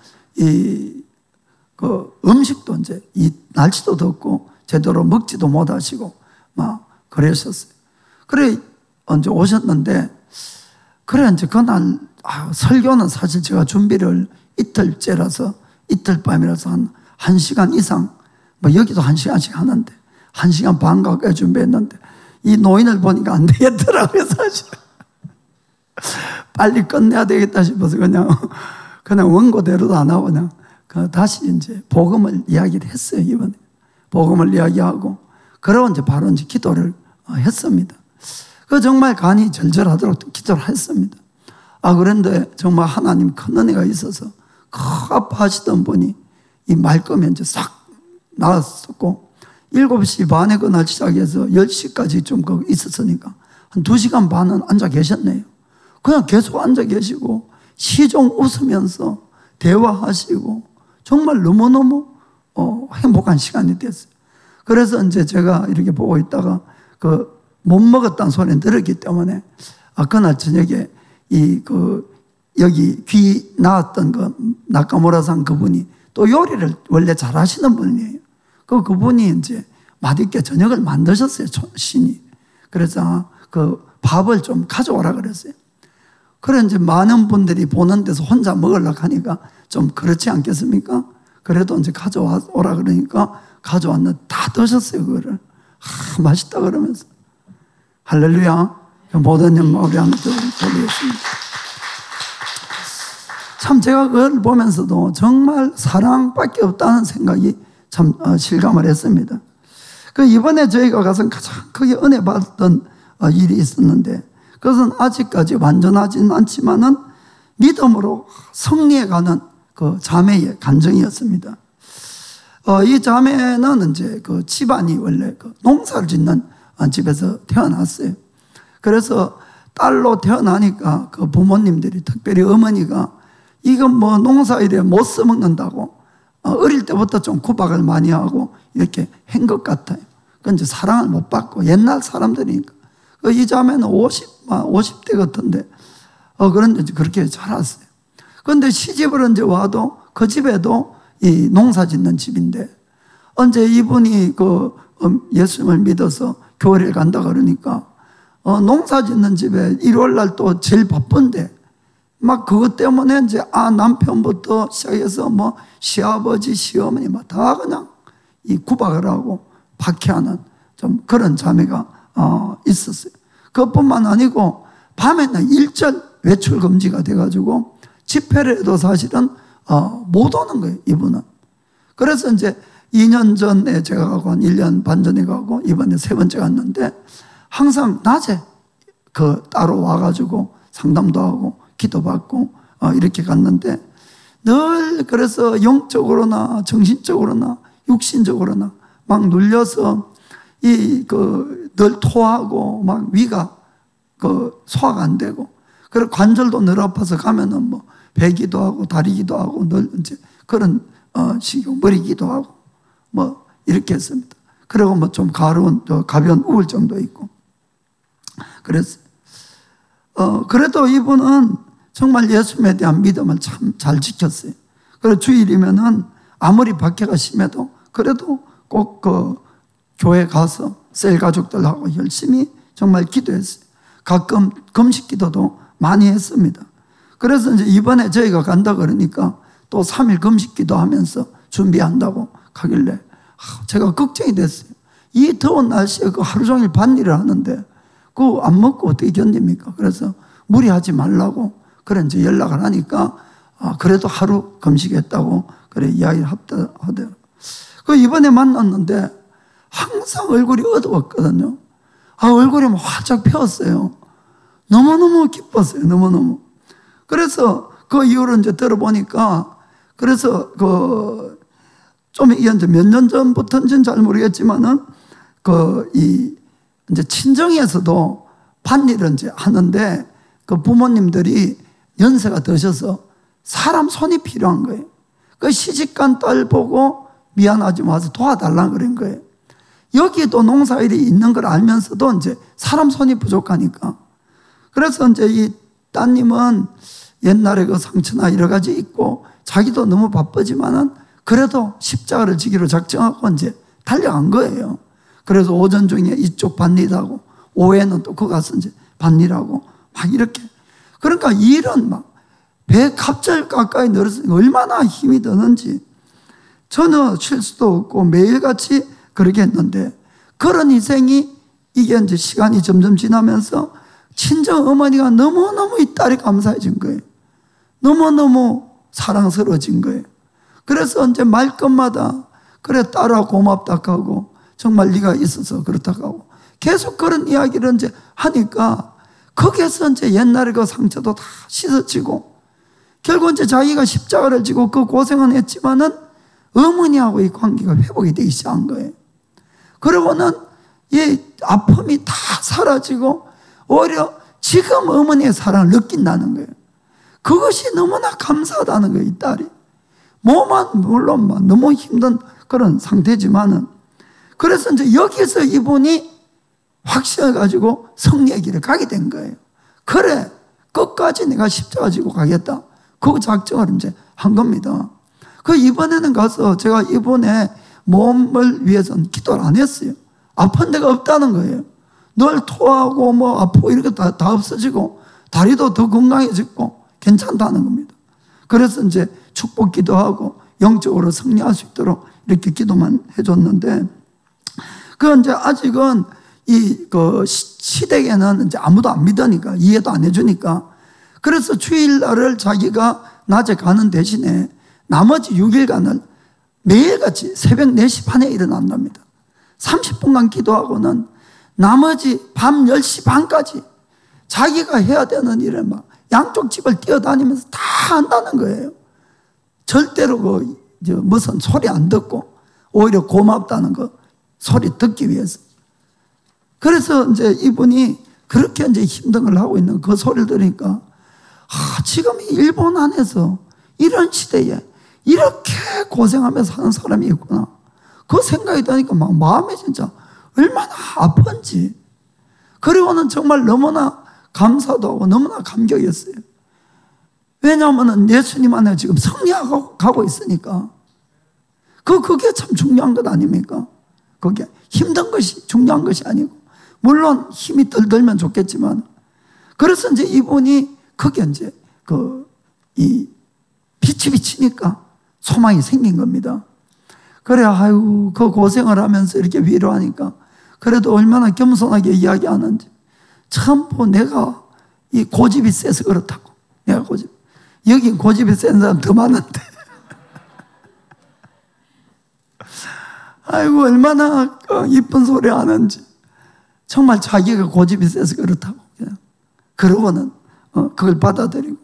그 음식도 이제 이 날씨도 덥고 제대로 먹지도 못하시고 막 그러셨어요. 그래 이제 오셨는데 그래 이제 그날 설교는 사실 제가 준비를 이틀째라서 이틀 밤이라서 한 1시간 이상 뭐 여기도 1시간씩 하는데 1시간 반 가까이 준비했는데 이 노인을 보니까 안 되겠더라고요 사실. 빨리 끝내야 되겠다 싶어서 그냥 원고대로도 안 하고 그냥 다시 이제 복음을 이야기를 했어요 이번에. 복음을 이야기하고 그러고 이제 바로 이제 기도를 했습니다. 그 정말 간이 절절하도록 기도를 했습니다. 그런데 정말 하나님 큰 은혜가 있어서 아파하시던 분이 이 말끔히 이제 싹 나았었고 7시 반에 그날 시작해서 10시까지 좀 거기 있었으니까 한 2시간 반은 앉아 계셨네요. 그냥 계속 앉아 계시고 시종 웃으면서 대화하시고 정말 너무너무 행복한 시간이 됐어요. 그래서 이제 제가 이렇게 보고 있다가 그 못 먹었다는 소리는 들었기 때문에 그날 저녁에 여기 귀 나왔던 그 나카무라상 그분이 또 요리를 원래 잘 하시는 분이에요. 그분이 이제 맛있게 저녁을 만드셨어요, 신이. 그래서 그 밥을 좀 가져오라 그랬어요. 그래 이제 많은 분들이 보는 데서 혼자 먹으려고 하니까 좀 그렇지 않겠습니까? 그래도 이제 가져오라 그러니까 가져왔는데 다 드셨어요, 그거를. 맛있다 그러면서. 할렐루야. 모든 영광 우리 하나님 돌리겠습니다. 참 제가 그걸 보면서도 정말 사랑밖에 없다는 생각이 참 실감을 했습니다. 이번에 저희가 가서 가장 크게 은혜 받았던 일이 있었는데 그것은 아직까지 완전하지는 않지만은 믿음으로 승리해가는 그 자매의 간증이었습니다. 이 자매는 이제 그 집안이 원래 그 농사를 짓는 집에서 태어났어요. 그래서 딸로 태어나니까 그 부모님들이 특별히 어머니가 이건 뭐 농사일에 못 써먹는다고 어릴 때부터 좀 구박을 많이 하고 이렇게 한 것 같아요. 그 이제 사랑을 못 받고 옛날 사람들이니까 이 자매는 50대 같은데 그런데 그렇게 자랐어요. 그런데 시집을 이제 와도 그 집에도 이 농사 짓는 집인데 언제 이분이 예수님을 믿어서 교회를 간다 그러니까 농사 짓는 집에 일요일 날 또 제일 바쁜데 막 그것 때문에 이제 남편부터 시작해서 뭐 시아버지, 시어머니 막 다 그냥 이 구박을 하고 박해하는 좀 그런 자매가 있었어요. 그것뿐만 아니고 밤에는 일절 외출 금지가 돼가지고 집회를 해도 사실은 못 오는 거예요, 이분은. 그래서 이제 2년 전에 제가 가고 한 1년 반 전에 가고 이번에 3번째 갔는데 항상 낮에 따로 와가지고 상담도 하고 기도받고 이렇게 갔는데 늘 그래서 영적으로나 정신적으로나 육신적으로나 막 눌려서 늘 토하고 막 위가 소화가 안 되고 그리고 관절도 늘 아파서 가면은 뭐 배기도 하고 다리기도 하고 늘 이제 그런 식이고 머리기도 하고 뭐 이렇게 했습니다. 그리고 뭐 좀 가벼운 우울증도 있고 그래서 그래도 이분은 정말 예수님에 대한 믿음을 참 잘 지켰어요. 그리고 주일이면은 아무리 박해가 심해도 그래도 꼭 교회 가서 셀 가족들하고 열심히 정말 기도했어요. 가끔 금식 기도도 많이 했습니다. 그래서 이제 이번에 저희가 간다 그러니까 또 3일 금식 기도하면서 준비한다고 가길래 제가 걱정이 됐어요. 이 더운 날씨에 하루 종일 밭일을 하는데 그거 안 먹고 어떻게 견딥니까? 그래서 무리하지 말라고 그래 이제 연락을 하니까 그래도 하루 금식했다고 그래 이야기를 하더라고요. 이번에 만났는데 항상 얼굴이 어두웠거든요. 얼굴이 활짝 폈어요. 너무너무 기뻤어요. 너무너무. 그래서 그 이후로 이제 들어보니까 그래서 좀 이제 몇 년 전부터인지는 잘 모르겠지만은 이제 친정에서도 밭일을 이제 하는데 그 부모님들이 연세가 드셔서 사람 손이 필요한 거예요. 시집간 딸 보고 미안하지만 와서 도와달라고 그런 거예요. 여기도 농사일이 있는 걸 알면서도 이제 사람 손이 부족하니까. 그래서 이제 이 따님은 옛날에 상처나 여러 가지 있고 자기도 너무 바쁘지만은 그래도 십자가를 지기로 작정하고 이제 달려간 거예요. 그래서 오전 중에 이쪽 밭일하고 오후에는 또 거기 가서 이제 밭일하고 막 이렇게. 그러니까 일은 막 배 갑자기 가까이 늘었으니까 얼마나 힘이 드는지 전혀 쉴 수도 없고 매일같이 그렇게 했는데 그런 희생이 이게 이제 시간이 점점 지나면서 친정 어머니가 너무너무 이 딸이 감사해진 거예요. 너무너무 사랑스러워진 거예요. 그래서 이제 말끝마다 그래 딸아 고맙다 하고 정말 네가 있어서 그렇다 하고 계속 그런 이야기를 이제 하니까 거기에서 이제 옛날에 그 상처도 다 씻어지고 결국 이제 자기가 십자가를 지고 그 고생은 했지만은 어머니하고 이 관계가 회복이 되기 시작한 거예요. 그러고는 이 아픔이 다 사라지고 오히려 지금 어머니의 사랑을 느낀다는 거예요. 그것이 너무나 감사하다는 거예요, 이 딸이. 몸은 물론 너무 힘든 그런 상태지만은 그래서 이제 여기서 이분이 확신해가지고 승리의 길을 가게 된 거예요. 그래, 끝까지 내가 십자가 지고 가겠다. 그 작정을 이제 한 겁니다. 이번에는 가서 제가 이번에 몸을 위해서는 기도를 안 했어요. 아픈 데가 없다는 거예요. 늘 토하고 아프고 이렇게 다 없어지고 다리도 더 건강해지고 괜찮다는 겁니다. 그래서 이제 축복 기도하고 영적으로 승리할 수 있도록 이렇게 기도만 해줬는데 이제 아직은 시댁에는 이제 아무도 안 믿으니까 이해도 안 해주니까 그래서 주일날을 자기가 낮에 가는 대신에 나머지 6일간을 매일같이 새벽 4시 반에 일어난답니다. 30분간 기도하고는 나머지 밤 10시 반까지 자기가 해야 되는 일을 막 양쪽 집을 뛰어다니면서 다 한다는 거예요. 절대로 무슨 소리 안 듣고 오히려 고맙다는 거 소리 듣기 위해서. 그래서 이제 이분이 그렇게 이제 힘든 걸 하고 있는 그 소리를 들으니까 지금 일본 안에서 이런 시대에 이렇게 고생하면서 사는 사람이 있구나. 그 생각이 드니까 막 마음이 진짜 얼마나 아픈지. 그리고는 정말 너무나 감사도 하고 너무나 감격이었어요. 왜냐하면 예수님 안에 지금 승리하고 가고 있으니까. 그게 참 중요한 것 아닙니까? 그게 힘든 것이 중요한 것이 아니고, 물론 힘이 덜 들면 좋겠지만, 그래서 이제 이분이 그게 이제 이 빛이 비치니까 소망이 생긴 겁니다. 그래, 아유, 그 고생을 하면서 이렇게 위로하니까 그래도 얼마나 겸손하게 이야기하는지. 참, 내가 이 고집이 세서 그렇다고. 내가 여긴 고집이 센 사람 더 많은데. 아이고, 얼마나 이쁜 소리 하는지. 정말 자기가 고집이 세서 그렇다고. 그냥. 그러고는 그걸 받아들이고.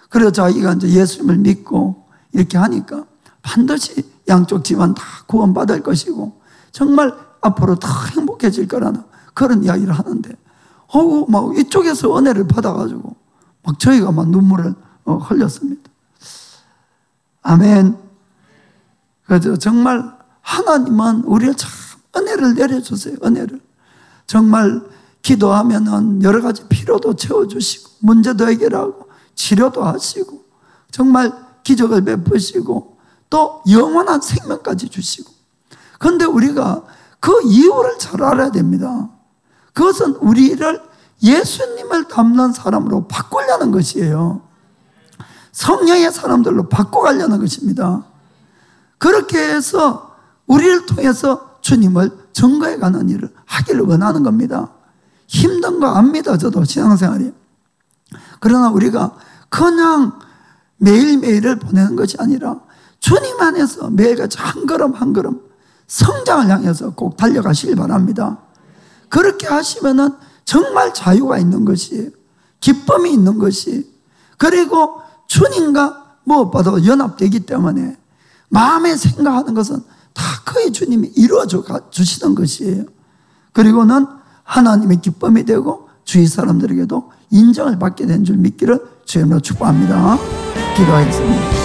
그래서 자기가 이제 예수님을 믿고 이렇게 하니까 반드시 양쪽 집안 다 구원받을 것이고 정말 앞으로 더 행복해질 거라는 그런 이야기를 하는데, 막 이쪽에서 은혜를 받아가지고 막 저희가 막 눈물을 흘렸습니다. 아멘. 그래서 정말 하나님은 우리를 참 은혜를 내려주세요. 은혜를. 정말 기도하면은 여러 가지 필요도 채워주시고 문제도 해결하고 치료도 하시고 정말 기적을 베푸시고 또 영원한 생명까지 주시고. 그런데 우리가 그 이유를 잘 알아야 됩니다. 그것은 우리를 예수님을 닮는 사람으로 바꾸려는 것이에요. 성령의 사람들로 바꿔가려는 것입니다. 그렇게 해서 우리를 통해서 주님을 증거해가는 일을 하기를 원하는 겁니다. 힘든 거 압니다. 저도 신앙생활이. 그러나 우리가 그냥 매일매일을 보내는 것이 아니라 주님 안에서 매일같이 한 걸음 한 걸음 성장을 향해서 꼭 달려가시길 바랍니다. 그렇게 하시면은 정말 자유가 있는 것이에요. 기쁨이 있는 것이. 그리고 주님과 무엇보다 연합되기 때문에 마음에 생각하는 것은 다 거의 주님이 이루어져 주시는 것이에요. 그리고는 하나님의 기쁨이 되고 주위 사람들에게도 인정을 받게 된 줄 믿기를 주님으로 축복합니다. 기도하겠습니다.